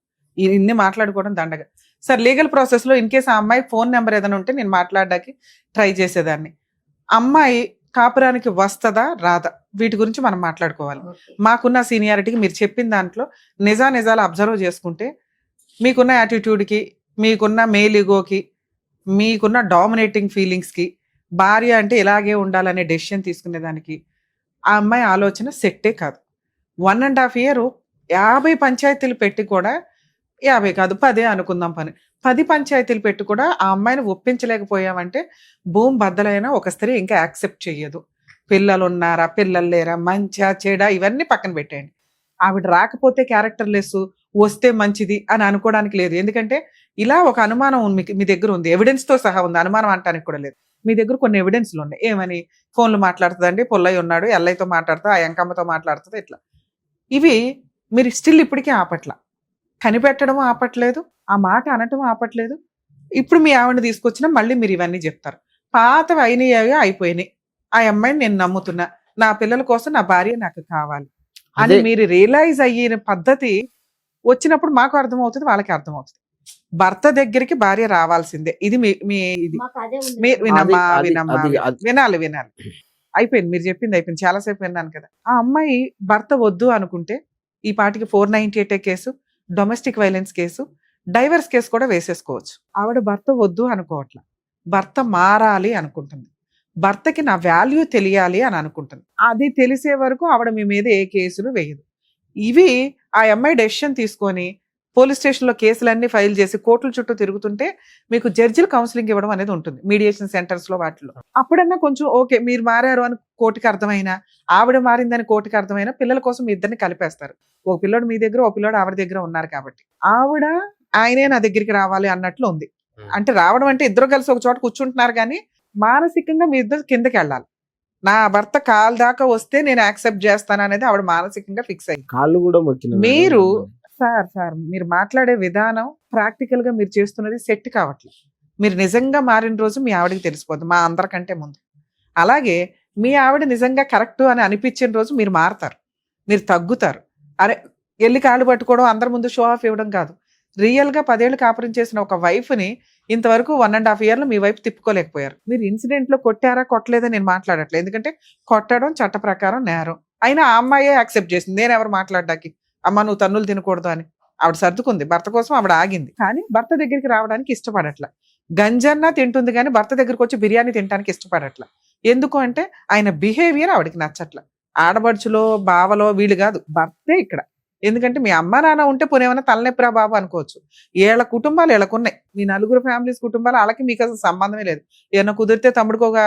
Speaker 2: ఇన్ని మాట్లాడుకోవడం దండగా. సార్ లీగల్ ప్రాసెస్ లో ఇన్ కేసు ఆ అమ్మాయి ఫోన్ నెంబర్ ఏదైనా ఉంటే నేను మాట్లాడడానికి ట్రై చేసేదాన్ని. అమ్మాయి కాపురానికి వస్తుందా రాదా, వీటి గురించి మనం మాట్లాడుకోవాలి. మాకున్న సీనియారిటీకి మీరు చెప్పిన దాంట్లో నిజాలు అబ్జర్వ్ చేసుకుంటే, మీకున్న యాటిట్యూడ్కి, మీకున్న మేల్ ఈగోకి, మీకున్న డామినేటింగ్ ఫీలింగ్స్కి, భార్య అంటే ఇలాగే ఉండాలనే డెసిషన్ తీసుకునేదానికి ఆ అమ్మాయి ఆలోచన సెట్టే కాదు. 1.5 year 50 పంచాయతీలు పెట్టి కూడా, 50 కాదు 10 అనుకుందాం, 10 పంచాయతీలు పెట్టి కూడా ఆ అమ్మాయిని ఒప్పించలేకపోయామంటే భూమి బద్దలైనా ఒక స్త్రీ ఇంకా యాక్సెప్ట్ చెయ్యదు. పిల్లలు ఉన్నారా, పిల్లలు లేరా, మంచా చెడా, ఇవన్నీ పక్కన పెట్టేయండి. ఆవిడ రాకపోతే క్యారెక్టర్ లెస్, వస్తే మంచిది అని అనుకోవడానికి లేదు. ఎందుకంటే ఇలా ఒక అనుమానం మీ దగ్గర ఉంది, ఎవిడెన్స్ తో సహా ఉంది, అనుమానం అంటానికి కూడా లేదు. మీ దగ్గర కొన్ని ఎవిడెన్స్లు ఉన్నాయి. ఏమని? ఫోన్లు మాట్లాడుతుందండి, పుల్లయ్య ఉన్నాడు, ఎల్లయ్యతో మాట్లాడుతా, ఆ ఎంకమ్మతో మాట్లాడుతుంది, ఇట్లా. ఇవి మీరు స్టిల్ ఇప్పటికీ ఆపట్ల, కనిపెట్టడం ఆపట్లేదు, ఆ మాట అనటం ఆపట్లేదు. ఇప్పుడు మీ ఆవిడని తీసుకొచ్చినా మళ్ళీ మీరు ఇవన్నీ చెప్తారు. పాతవి అయినాయి, అయిపోయినాయి. ఆ అమ్మాయిని నేను నమ్ముతున్నా, నా పిల్లల కోసం నా భార్య నాకు కావాలి అని మీరు రియలైజ్ అయ్యిన పద్ధతి వచ్చినప్పుడు మాకు అర్థమవుతుంది, వాళ్ళకి అర్థమవుతుంది. భర్త దగ్గరికి భార్య రావాల్సిందే. ఇది ఇది
Speaker 4: మాకు అదే ఉంది.
Speaker 2: వినాలి. అయిపోయింది, మీరు చెప్పింది అయిపోయింది, చాలాసేపు విన్నాను కదా. ఆ అమ్మాయి భర్త వద్దు అనుకుంటే ఈ పాటికి 498 case, domestic violence case, divorce case కూడా వేసేసుకోవచ్చు. ఆవిడ భర్త వద్దు అనుకోవట్ల, భర్త మారాలి అనుకుంటుంది, భర్తకి నా వాల్యూ తెలియాలి అని అనుకుంటుంది. అది తెలిసే వరకు ఆవిడ మీ మీద ఏ కేసులు వేయదు. ఇవి ఆ అమ్మాయి డెసిషన్ తీసుకొని పోలీస్ స్టేషన్లో కేసులన్నీ ఫైల్ చేసి కోర్టుల చుట్టూ తిరుగుతుంటే మీకు జడ్జిలు కౌన్సిలింగ్ ఇవ్వడం అనేది ఉంటుంది మీడియేషన్ సెంటర్స్ లో, వాటిలో. అప్పుడన్నా కొంచెం ఓకే, మీరు మారారు అని కోర్టుకి అర్థమైనా, ఆవిడ మారిందని కోర్టుకి అర్థమైనా, పిల్లల కోసం మీ ఇద్దరిని కలిపేస్తారు. ఒక పిల్లోడు మీ దగ్గర, ఒక పిల్లోడు ఆవిడ దగ్గర ఉన్నారు కాబట్టి ఆవిడ ఆయనే నా దగ్గరికి రావాలి అన్నట్లు ఉంది. అంటే రావడం అంటే ఇద్దరు కలిసి ఒక చోట కూర్చుంటున్నారు, కానీ మానసికంగా మీ ఇద్దరు కిందకి వెళ్ళాలి. నా భర్త కాలు దాకా వస్తే నేను యాక్సెప్ట్ చేస్తాను అనేది ఆవిడ మానసికంగా ఫిక్స్ అయ్యింది.
Speaker 3: కాళ్ళు కూడా మొక్కిన
Speaker 2: మీరు సార్ మీరు మాట్లాడే విధానం, ప్రాక్టికల్ గా మీరు చేస్తున్నది సెట్ కావట్లేదు. మీరు నిజంగా మారిన రోజు మీ ఆవిడకి తెలిసిపోద్ది, మా అందరికంటే ముందు. అలాగే మీ ఆవిడ నిజంగా కరెక్ట్ అని అనిపించిన రోజు మీరు మారతారు, మీరు తగ్గుతారు. అరే ఎల్లి కాళ్ళు పట్టుకోవడం, అందరి ముందు షో ఆఫ్ ఇవ్వడం కాదు. రియల్ గా 10 ఏళ్ళు కాపురం చేసిన ఒక వైఫ్ ని ఇంతవరకు 1.5 years మీ వైపు తిప్పుకోలేకపోయారు. మీరు ఇన్సిడెంట్ లో కొట్టారా కొట్టలేదా నేను మాట్లాడట్లేదు, ఎందుకంటే కొట్టడం చట్ట ప్రకారం నేరం. అయినా ఆ అమ్మాయే యాక్సెప్ట్ చేసింది, నేను ఎవరు మాట్లాడడానికి, అమ్మ నువ్వు తన్నులు తినకూడదు అని. ఆవిడ సర్దుకుంది, భర్త కోసం ఆవిడ ఆగింది, కానీ భర్త దగ్గరికి రావడానికి ఇష్టపడట్ల. గంజన్నా తింటుంది కానీ భర్త దగ్గరికి వచ్చి బిర్యానీ తినడానికి ఇష్టపడట్ల. ఎందుకు అంటే ఆయన బిహేవియర్ ఆవిడకి నచ్చట్ల. ఆడబడుచులో బావలో వీళ్ళు కాదు, భర్తే ఇక్కడ. ఎందుకంటే మీ అమ్మ నాన్న ఉంటే పోనేమన్నా తలనొప్పిరా బాబు అనుకోవచ్చు, ఏళ్ళ కుటుంబాలు వీళ్ళకున్నాయి. మీ 4 ఫ్యామిలీస్ కుటుంబాలు, వాళ్ళకి మీకు అసలు సంబంధమే లేదు. ఏమన్నా కుదిరితే తమ్ముడికి ఒక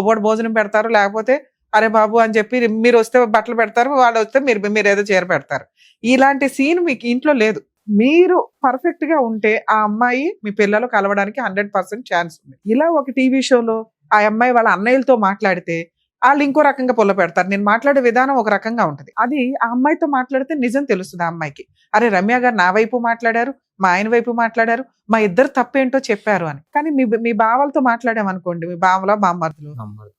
Speaker 2: పూట భోజనం పెడతారు, లేకపోతే అరే బాబు అని చెప్పి మీరు వస్తే బట్టలు పెడతారు, వాళ్ళు వస్తే మీరు ఏదో చీర పెడతారు. ఇలాంటి సీన్ మీకు ఇంట్లో లేదు. మీరు పర్ఫెక్ట్ గా ఉంటే ఆ అమ్మాయి మీ పిల్లలు కలవడానికి 100% ఛాన్స్ ఉంది. ఇలా ఒక టీవీ షోలో ఆ అమ్మాయి వాళ్ళ అన్నయ్యలతో మాట్లాడితే వాళ్ళు ఇంకో రకంగా పొల్ల పెడతారు. నేను మాట్లాడే విధానం ఒక రకంగా ఉంటుంది, అది ఆ అమ్మాయితో మాట్లాడితే నిజం తెలుస్తుంది ఆ అమ్మాయికి. అరే రమ్య గారు నా వైపు మాట్లాడారు, మా ఆయన వైపు మాట్లాడారు, మా ఇద్దరు తప్పేంటో చెప్పారు అని. కానీ మీ బావలతో మాట్లాడామనుకోండి, మీ బావల బామ్మర్దులు,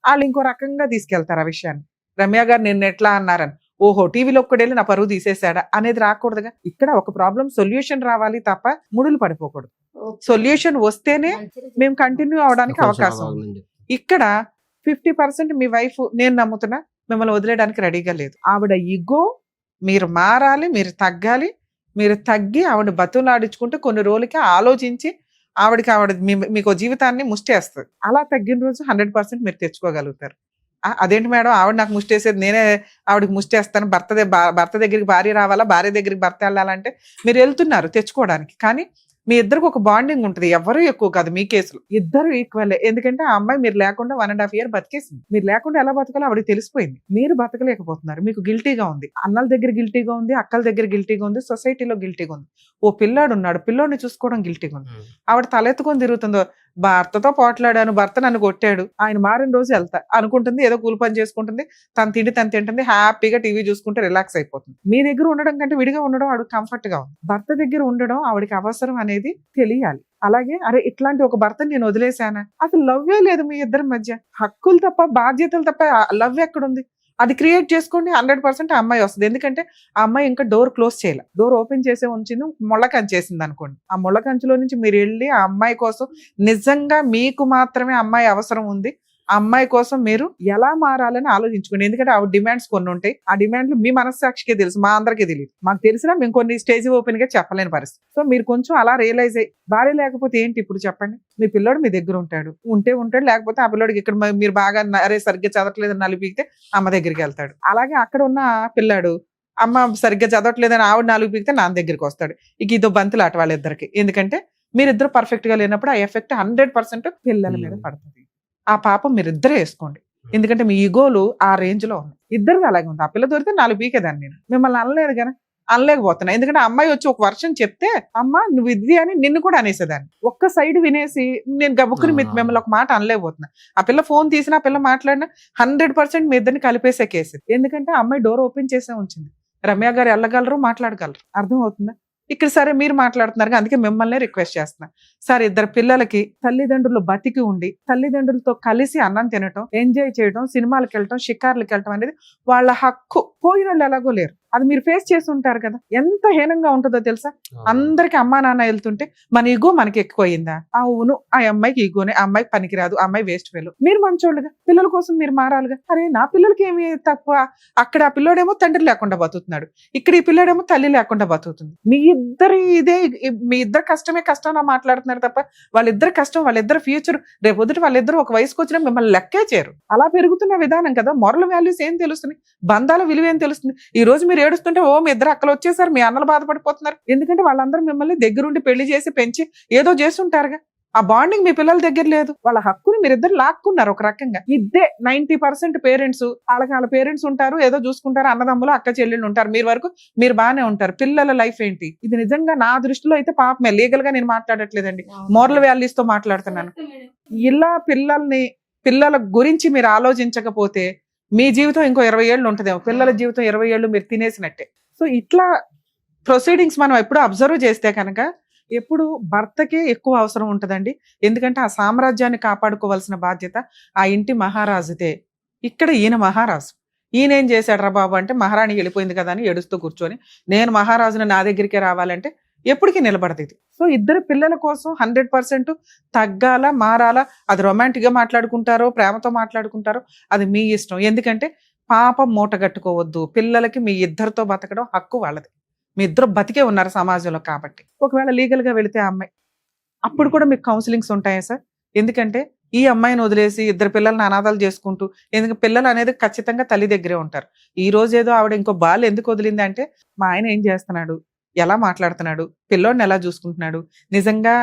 Speaker 2: వాళ్ళు ఇంకో రకంగా తీసుకెళ్తారు ఆ విషయాన్ని. రమ్య గారు నిన్న ఎట్లా అన్నారని, ఓహో టీవీలో ఒక్కడేళ్ళి నా పరువు తీసేశాడా అనేది రాకూడదుగా. ఇక్కడ ఒక ప్రాబ్లం సొల్యూషన్ రావాలి తప్ప ముడులు పడిపోకూడదు. సొల్యూషన్ వస్తేనే మేము కంటిన్యూ అవడానికి అవకాశం ఉంది. ఇక్కడ 50% మీ వైఫ్ నేను నమ్ముతున్నా మిమ్మల్ని వదిలేయడానికి రెడీగా లేదు. ఆవిడ ఈగో, మీరు మారాలి, మీరు తగ్గాలి. మీరు తగ్గి ఆవిడ బతులాడించుకుంటే కొన్ని రోజులకి ఆలోచించి ఆవిడ మీకు జీవితాన్ని ముష్టేస్తుంది. అలా తగ్గిన రోజు 100% మీరు తెచ్చుకోగలుగుతారు. అదేంటి మేడం ఆవిడ నాకు ముష్టేసేది, నేనే ఆవిడకి ముష్టేస్తాను, భర్త దగ్గరికి భార్య రావాలా, భార్య దగ్గరికి భర్త వెళ్ళాలంటే మీరు వెళ్తున్నారు తెచ్చుకోవడానికి. కానీ మీ ఇద్దరికి ఒక బాండింగ్ ఉంటుంది, ఎవరు ఎక్కువ కాదు మీ కేసులో, ఇద్దరు ఈక్వల్. ఎందుకంటే ఆ అమ్మాయి మీరు లేకుండా 1.5 years బతికేసింది. మీరు లేకుండా ఎలా బతకాలో ఆవిడకి తెలిసిపోయింది. మీరు బతకలేకపోతున్నారు, మీకు గిల్టీగా ఉంది, అన్నల దగ్గర గిల్టీగా ఉంది, అక్కల దగ్గర గిల్టీగా ఉంది, సొసైటీలో గిల్టీగా ఉంది. ఓ పిల్లాడు ఉన్నాడు, పిల్లోడిని చూసుకోవడం గిల్టీగా ఉంది. ఆవిడ తలెత్తుకొని తిరుగుతుందో, భర్తతో పోట్లాడాను, భర్త నన్ను కొట్టాడు, ఆయన మారిన రోజు వెళ్తా అనుకుంటుంది, ఏదో కూలి పని చేసుకుంటుంది, తన తిండి తను తింటుంది, హ్యాపీగా టీవీ చూసుకుంటే రిలాక్స్ అయిపోతుంది. మీ దగ్గర ఉండడం కంటే విడిగా ఉండడం ఆవిడకి కంఫర్ట్ గా ఉంది. భర్త దగ్గర ఉండడం ఆవిడకి అవసరం అనేది తెలియాలి. అలాగే అరే ఇట్లాంటి ఒక భర్తని నేను వదిలేశానా, అసలు లవ్వే లేదు మీ ఇద్దరి మధ్య, హక్కులు తప్ప బాధ్యతలు తప్ప లవ్ ఎక్కడుంది? అది క్రియేట్ చేసుకోండి, 100% ఆ అమ్మాయి వస్తుంది. ఎందుకంటే ఆ అమ్మాయి ఇంకా డోర్ క్లోజ్ చేయాలి, డోర్ ఓపెన్ చేసే ఉంచింది, ముళ్ళకంచి చేసింది అనుకోండి. ఆ ముళ్ళకంచులో నుంచి మీరు వెళ్ళి ఆ అమ్మాయి కోసం నిజంగా మీకు మాత్రమే అమ్మాయి అవసరం ఉంది, ఆ అమ్మాయి కోసం మీరు ఎలా మారాలని ఆలోచించుకోండి. ఎందుకంటే ఆవిడ డిమాండ్స్ కొన్ని ఉంటాయి, ఆ డిమాండ్లు మీ మనస్సాక్షికే తెలుసు, మా అందరికీ తెలియదు. మాకు తెలిసినా మేము కొన్ని స్టేజ్ ఓపెన్ గా చెప్పలేని పరిస్థితి. సో మీరు కొంచెం అలా రియలైజ్ అయ్యి, భార్య లేకపోతే ఏంటి ఇప్పుడు చెప్పండి, మీ పిల్లోడు మీ దగ్గర ఉంటాడు, ఉంటాడు, లేకపోతే ఆ పిల్లోడికి ఇక్కడ మీరు బాగా అరే సరిగ్గా చదవట్లేదని నలిపితే అమ్మ దగ్గరికి వెళ్తాడు. అలాగే అక్కడ ఉన్న పిల్లాడు అమ్మ సరిగ్గా చదవట్లేదని ఆవిడ నాలుగు పీకితే నాన్న దగ్గరికి వస్తాడు. ఇక ఇదో బంతులాట వాళ్ళిద్దరికి. ఎందుకంటే మీరిద్దరు పర్ఫెక్ట్ గా లేనప్పుడు ఆ ఎఫెక్ట్ 100% పిల్లల మీద పడుతుంది. ఆ పాపం మీరిద్దరే వేసుకోండి, ఎందుకంటే మీ ఈగోలు ఆ రేంజ్ లో ఉన్నాయి. ఇద్దరిది అలాగే ఉంది. ఆ పిల్ల దొరికితే 4 పీకేదాన్ని నేను, మిమ్మల్ని అనలేదు కదా. అనలేకపోతున్నా. ఎందుకంటే అమ్మాయి వచ్చి ఒక వర్షం చెప్తే అమ్మ నువ్వు ఇది అని నిన్ను కూడా అనేసేదాన్ని. ఒక్క సైడ్ వినేసి నేను గబుక్కుని మిమ్మల్ని ఒక మాట అనలేకపోతున్నా. ఆ పిల్ల ఫోన్ తీసినా ఆ పిల్ల మాట్లాడినా 100% మీ ఇద్దరిని కలిపేసే కేసు. ఎందుకంటే అమ్మాయి డోర్ ఓపెన్ చేసే ఉంచింది. రమ్య గారు వెళ్ళగలరు, మాట్లాడగలరు. అర్థం అవుతుందా? ఇక్కడ సరే మీరు మాట్లాడుతున్నారు, అందుకే మిమ్మల్ని రిక్వెస్ట్ చేస్తున్నా. సార్, ఇద్దరు పిల్లలకి తల్లిదండ్రులు బతికి ఉండి తల్లిదండ్రులతో కలిసి అన్నం తినటం, ఎంజాయ్ చేయడం, సినిమాలకు వెళ్ళటం, షికార్లకు వెళ్ళటం అనేది వాళ్ళ హక్కు. పోయిన వాళ్ళు ఎలాగో లేరు. అది మీరు ఫేస్ చేసి ఉంటారు కదా. ఎంత హీనంగా ఉంటుందో తెలుసా? అందరికి అమ్మా నాన్న వెళ్తుంటే మన ఈగో మనకి ఎక్కువయిందా? అవును, ఆ అమ్మాయికి ఈగోనే, ఆ అమ్మాయికి పనికిరాదు, ఆ అమ్మాయి వేస్ట్ ఫెలో. మీరు మంచోళ్ళుగా పిల్లల కోసం మీరు మారాలిగా. అరే నా పిల్లలకి ఏమి తక్కువ? అక్కడ ఆ పిల్లోడేమో తండ్రి లేకుండా బతుకుతున్నాడు, ఇక్కడ ఈ పిల్లోడేమో తల్లి లేకుండా బతుకుతుంది. మీ ఇద్దరు కష్టమే కష్టంగా మాట్లాడుతున్నారు తప్ప వాళ్ళిద్దరు కష్టం, వాళ్ళిద్దరు ఫ్యూచర్, రేపొద్దుట వాళ్ళిద్దరు ఒక వయసుకు వచ్చినా మిమ్మల్ని లెక్కే చేయరు. అలా పెరుగుతున్న విధానం కదా. మొరల్ వాల్యూస్ ఏం తెలుస్తుంది? బంధాల విలువ ఏం తెలుస్తుంది? ఈ రోజు మీరు ఏడుస్తుంటే ఓ మీ ఇద్దరు అక్కలు వచ్చేసారు, మీ అన్నలు బాధపడిపోతున్నారు. ఎందుకంటే వాళ్ళందరూ మిమ్మల్ని దగ్గరుండి పెళ్లి చేసి పెంచి ఏదో చేస్తుంటారుగా. ఆ బాండింగ్ మీ పిల్లల దగ్గర లేదు. వాళ్ళ హక్కుని మీరిద్దరు లాక్కున్నారు ఒక రకంగా. ఇదే 90% పేరెంట్స్, వాళ్ళ పేరెంట్స్ ఉంటారు, ఏదో చూసుకుంటారు, అన్నదమ్ములు అక్క చెల్లెళ్ళు ఉంటారు, మీరు వరకు మీరు బాగానే ఉంటారు. పిల్లల లైఫ్ ఏంటి? ఇది నిజంగా నా దృష్టిలో అయితే పాపమే. లీగల్ గా నేను మాట్లాడట్లేదండి, మోరల్ వాల్యూస్ తో మాట్లాడుతున్నాను. ఇలా పిల్లల గురించి మీరు ఆలోచించకపోతే మీ జీవితం ఇంకో 20 ఏళ్ళు ఉంటుందేమో, పిల్లల జీవితం 20 ఏళ్ళు మీరు తినేసినట్టే. సో ఇట్లా ప్రొసీడింగ్స్ మనం ఎప్పుడు అబ్జర్వ్ చేస్తే కనుక ఎప్పుడు భర్తకే ఎక్కువ అవసరం ఉంటుందండి. ఎందుకంటే ఆ సామ్రాజ్యాన్ని కాపాడుకోవాల్సిన బాధ్యత ఆ ఇంటి మహారాజుదే. ఇక్కడ ఈయన మహారాజు. ఈయన ఏం చేశాడు రా బాబు అంటే, మహారాణి వెళ్ళిపోయింది కదా అని ఏడుస్తూ కూర్చొని నేను మహారాజును నా దగ్గరికే రావాలంటే ఎప్పటికీ నిలబడదు ఇది. సో ఇద్దరు పిల్లల కోసం 100% తగ్గాల, మారాలా. అది రొమాంటిక్ గా మాట్లాడుకుంటారో ప్రేమతో మాట్లాడుకుంటారో అది మీ ఇష్టం. ఎందుకంటే పాపం మూట కట్టుకోవద్దు. పిల్లలకి మీ ఇద్దరితో బతకడం హక్కు వాళ్ళది. మీ ఇద్దరు బతికే ఉన్నారు సమాజంలో కాబట్టి. ఒకవేళ లీగల్ గా వెళితే అమ్మాయి, అప్పుడు కూడా మీకు కౌన్సిలింగ్స్ ఉంటాయా సార్? ఎందుకంటే ఈ అమ్మాయిని వదిలేసి ఇద్దరు పిల్లల్ని అనాథాలు చేసుకుంటూ, ఎందుకంటే పిల్లలు అనేది ఖచ్చితంగా తల్లి దగ్గరే ఉంటారు. ఈ రోజు ఏదో ఆవిడ ఇంకో బాల్ ఎందుకు వదిలింది అంటే, మా ఆయన ఏం చేస్తున్నాడు, ఎలా మాట్లాడుతున్నాడు, పిల్లోడిని ఎలా చూసుకుంటున్నాడు, నిజంగా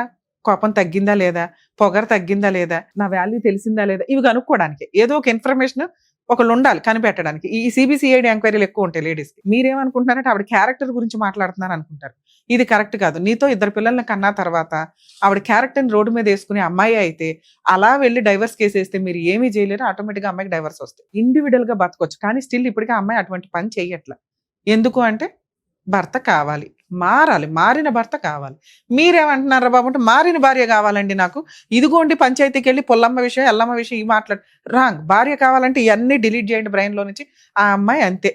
Speaker 2: కోపం తగ్గిందా లేదా, పొగరు తగ్గిందా లేదా, నా వాల్యూ తెలిసిందా లేదా, ఇవి కనుక్కోవడానికి ఏదో ఒక ఇన్ఫర్మేషన్ ఒకళ్ళు ఉండాలి కనిపెట్టడానికి. ఈ సిబిసిఐడి ఎంక్వైరీలు ఎక్కువ ఉంటాయి లేడీస్కి. మీరేమనుకుంటున్నారంటే ఆవిడ క్యారెక్టర్ గురించి మాట్లాడుతున్నారు అనుకుంటారు. ఇది కరెక్ట్ కాదు. నీతో ఇద్దరు పిల్లల్ని కన్నా తర్వాత ఆవిడ క్యారెక్టర్ని రోడ్డు మీద వేసుకునే అమ్మాయి అయితే అలా వెళ్ళి డైవర్స్ కేసు వేస్తే మీరు ఏమీ చేయలేరు. ఆటోమేటిక్గా అమ్మాయికి డైవర్స్ వస్తాయి. ఇండివిడువల్ గా బతకొచ్చు, కానీ స్టిల్ ఇప్పటికీ అమ్మాయి అటువంటి పని చెయ్యట్లా. ఎందుకు అంటే భర్త కావాలి, మారాలి, మారిన భర్త కావాలి. మీరేమంటున్నారా బాబు అంటే, మారిన భార్య కావాలండి నాకు. ఇదిగోండి పంచాయతీకి వెళ్ళి పొల్లమ్మ విషయం ఎల్లమ్మ విషయం ఈ మాట్లాడు. రాంగ్. భార్య కావాలంటే ఇవన్నీ డిలీట్ చేయండి బ్రెయిన్ లో నుంచి. ఆ అమ్మాయి అంతే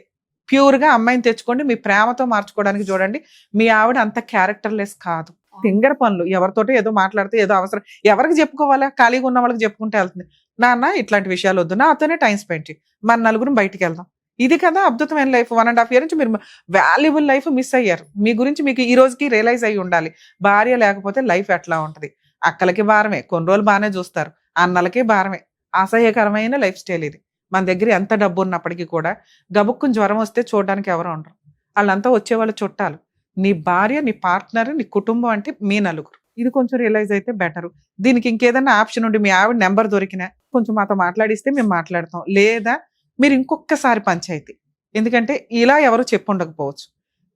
Speaker 2: ప్యూర్ గా అమ్మాయిని తెచ్చుకోండి, మీ ప్రేమతో మార్చుకోవడానికి చూడండి. మీ ఆవిడ అంత క్యారెక్టర్లెస్ కాదు. ఫింగర్ పనులు, ఎవరితోటో ఏదో మాట్లాడితే ఏదో అవసరం, ఎవరికి చెప్పుకోవాలా? ఖాళీగా ఉన్న వాళ్ళకి చెప్పుకుంటే వెళ్తుంది. నాన్న ఇట్లాంటి విషయాలు వద్దు, నాతోనే టైం స్పెండ్ చేయి, మన నలుగురు బయటికి వెళ్దాం. ఇది కదా అద్భుతమైన లైఫ్. 1.5 years నుంచి మీరు వాల్యుబుల్ లైఫ్ మిస్ అయ్యారు. మీ గురించి మీకు ఈ రోజుకి రియలైజ్ అయ్యి ఉండాలి. భార్య లేకపోతే లైఫ్ ఎట్లా ఉంటది. అక్కలకి భారమే, కొన్ని రోజులు బాగానే చూస్తారు, అన్నలకి భారమే. అసహ్యకరమైన లైఫ్ స్టైల్ ఇది. మన దగ్గర ఎంత డబ్బు ఉన్నప్పటికీ కూడా గబుక్కుని జ్వరం వస్తే చూడడానికి ఎవరు ఉండరు. వాళ్ళంతా వచ్చేవాళ్ళు చుట్టాలు. నీ భార్య, నీ పార్ట్నర్, నీ కుటుంబం అంటే మీ నలుగురు. ఇది కొంచెం రియలైజ్ అయితే బెటర్. దీనికి ఇంకేదైనా ఆప్షన్ ఉండి మీ ఆవిడ నెంబర్ దొరికినా కొంచెం మాతో మాట్లాడిస్తే మేము మాట్లాడతాం. లేదా మీరు ఇంకొకసారి పంచాయతీ, ఎందుకంటే ఇలా ఎవరు చెప్పుండకపోవచ్చు,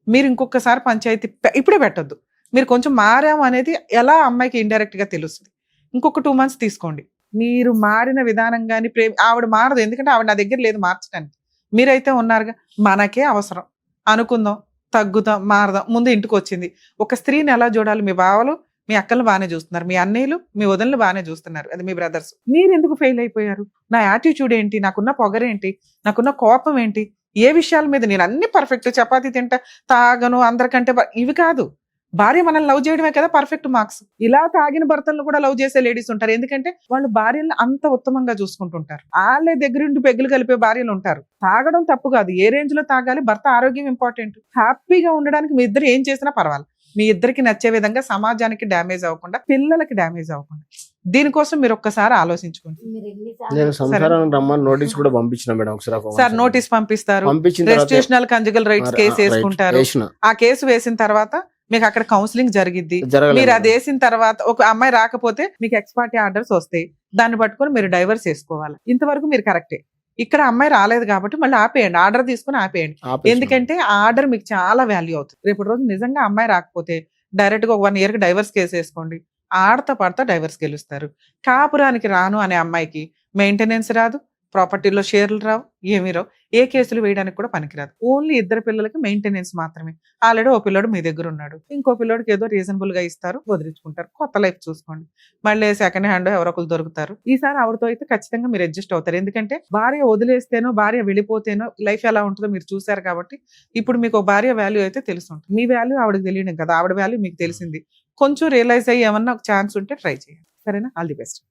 Speaker 2: మీరు ఇంకొకసారి పంచాయతీ ఇప్పుడే పెట్టొద్దు. మీరు కొంచెం మారాము అనేది ఎలా అమ్మాయికి ఇండైరెక్ట్ గా తెలుస్తుంది. ఇంకొక 2 months తీసుకోండి. మీరు మారిన విధానం కానీ ఆవిడ మారదు, ఎందుకంటే ఆవిడ నా దగ్గర లేదు మార్చడానికి. మీరైతే ఉన్నారుగా. మనకే అవసరం అనుకుందాం, తగ్గుదాం, మారదాం. ముందు ఇంటికి వచ్చింది ఒక స్త్రీని ఎలా చూడాలి? మీ బావలు మీ అక్కలు బాగానే చూస్తున్నారు, మీ అన్నయ్యలు మీ వదనలు బాగానే చూస్తున్నారు, అది మీ బ్రదర్స్. మీరు ఎందుకు ఫెయిల్ అయిపోయారు? నా యాటిట్యూడ్ ఏంటి, నాకున్న పొగరేంటి, నాకున్న కోపం ఏంటి, ఏ విషయాల మీద? నేను అన్ని పర్ఫెక్ట్, చపాతీ తింటా, తాగను, అందరికంటే ఇవి కాదు. భార్య మనల్ని లవ్ చేయడమే కదా పర్ఫెక్ట్ మార్క్స్. ఇలా తాగిన భర్తలను కూడా లవ్ చేసే లేడీస్ ఉంటారు, ఎందుకంటే వాళ్ళు భార్యలను అంత ఉత్తమంగా చూసుకుంటుంటారు. వాళ్ళే దగ్గరుండి పెగ్గులు కలిపే భార్యలు ఉంటారు. తాగడం తప్పు కాదు, ఏ రేంజ్ లో తాగాలి, భర్త ఆరోగ్యం ఇంపార్టెంట్. హ్యాపీగా ఉండడానికి మీ ఇద్దరు ఏం చేసినా పర్వాలేదు. మీ ఇద్దరికి నచ్చే విధంగా, సమాజానికి డ్యామేజ్ అవ్వకుండా, పిల్లలకి డ్యామేజ్ అవ్వకుండా, దీనికోసం మీరు ఒక్కసారి ఆలోచించుకోండి.
Speaker 3: నేను సంసారానికి రమ్మని నోటీస్ కూడా పంపించిన మేడం ఒకసారి.
Speaker 2: సార్ నోటీస్ పంపిస్తారు, రెస్టిట్యూషనల్ కంజుగల్ రైట్స్ కేసు వేసుకుంటారు. ఆ కేసు వేసిన తర్వాత మీకు అక్కడ కౌన్సిలింగ్ జరిగిద్ది. మీరు అది వేసిన తర్వాత ఒక అమ్మాయి రాకపోతే మీకు ఎక్స్పార్టీ ఆర్డర్స్ వస్తాయి, దాన్ని పట్టుకొని మీరు డైవర్స్ చేసుకోవాలి. ఇంతవరకు మీరు కరెక్టే. ఇక్కడ అమ్మాయి రాలేదు కాబట్టి మళ్ళీ ఆపేయండి, ఆర్డర్ తీసుకుని ఆపేయండి.
Speaker 3: ఆపేసి
Speaker 2: ఎందుకంటే ఆ ఆర్డర్ మీకు చాలా వాల్యూ అవుతుంది. రేపటి రోజు నిజంగా అమ్మాయి రాకపోతే డైరెక్ట్ గా ఒక 1 year కి డైవర్స్ కేసు వేసుకోండి, ఆడతా పడతా డైవర్స్ గెలుస్తారు. కాపురానికి రాను అనే అమ్మాయికి మెయింటెనెన్స్ రాదు, ప్రాపర్టీలో షేర్లు రావు, ఏమీ రావు, ఏ కేసులు వేయడానికి కూడా పనికిరాదు. ఓన్లీ 2 పిల్లలకి మెయింటెనెన్స్ మాత్రమే. ఆల్రెడీ ఓ పిల్లోడు మీ దగ్గర ఉన్నాడు, ఇంకో పిల్లోడికి ఏదో రీజనబుల్ గా ఇస్తారు, వదిలించుకుంటారు, కొత్త లైఫ్ చూసుకోండి. మళ్ళీ సెకండ్ హ్యాండ్ ఎవరో ఒకరు దొరుకుతారు. ఈసారి ఆవిడతో అయితే ఖచ్చితంగా మీరు అడ్జస్ట్ అవుతారు. ఎందుకంటే భార్య వదిలేస్తేనో భార్య వెళ్ళిపోతేనో లైఫ్ ఎలా ఉంటుందో మీరు చూసారు కాబట్టి ఇప్పుడు మీకు భార్య వాల్యూ అయితే తెలుసుంటుంది. మీ వాల్యూ ఆవిడకి తెలియడం కదా, ఆవిడ వాల్యూ మీకు తెలిసింది. కొంచెం రియలైజ్ అయ్యి ఏమన్నా ఒక ఛాన్స్ ఉంటే ట్రై చేయండి. సరేనా? All the best.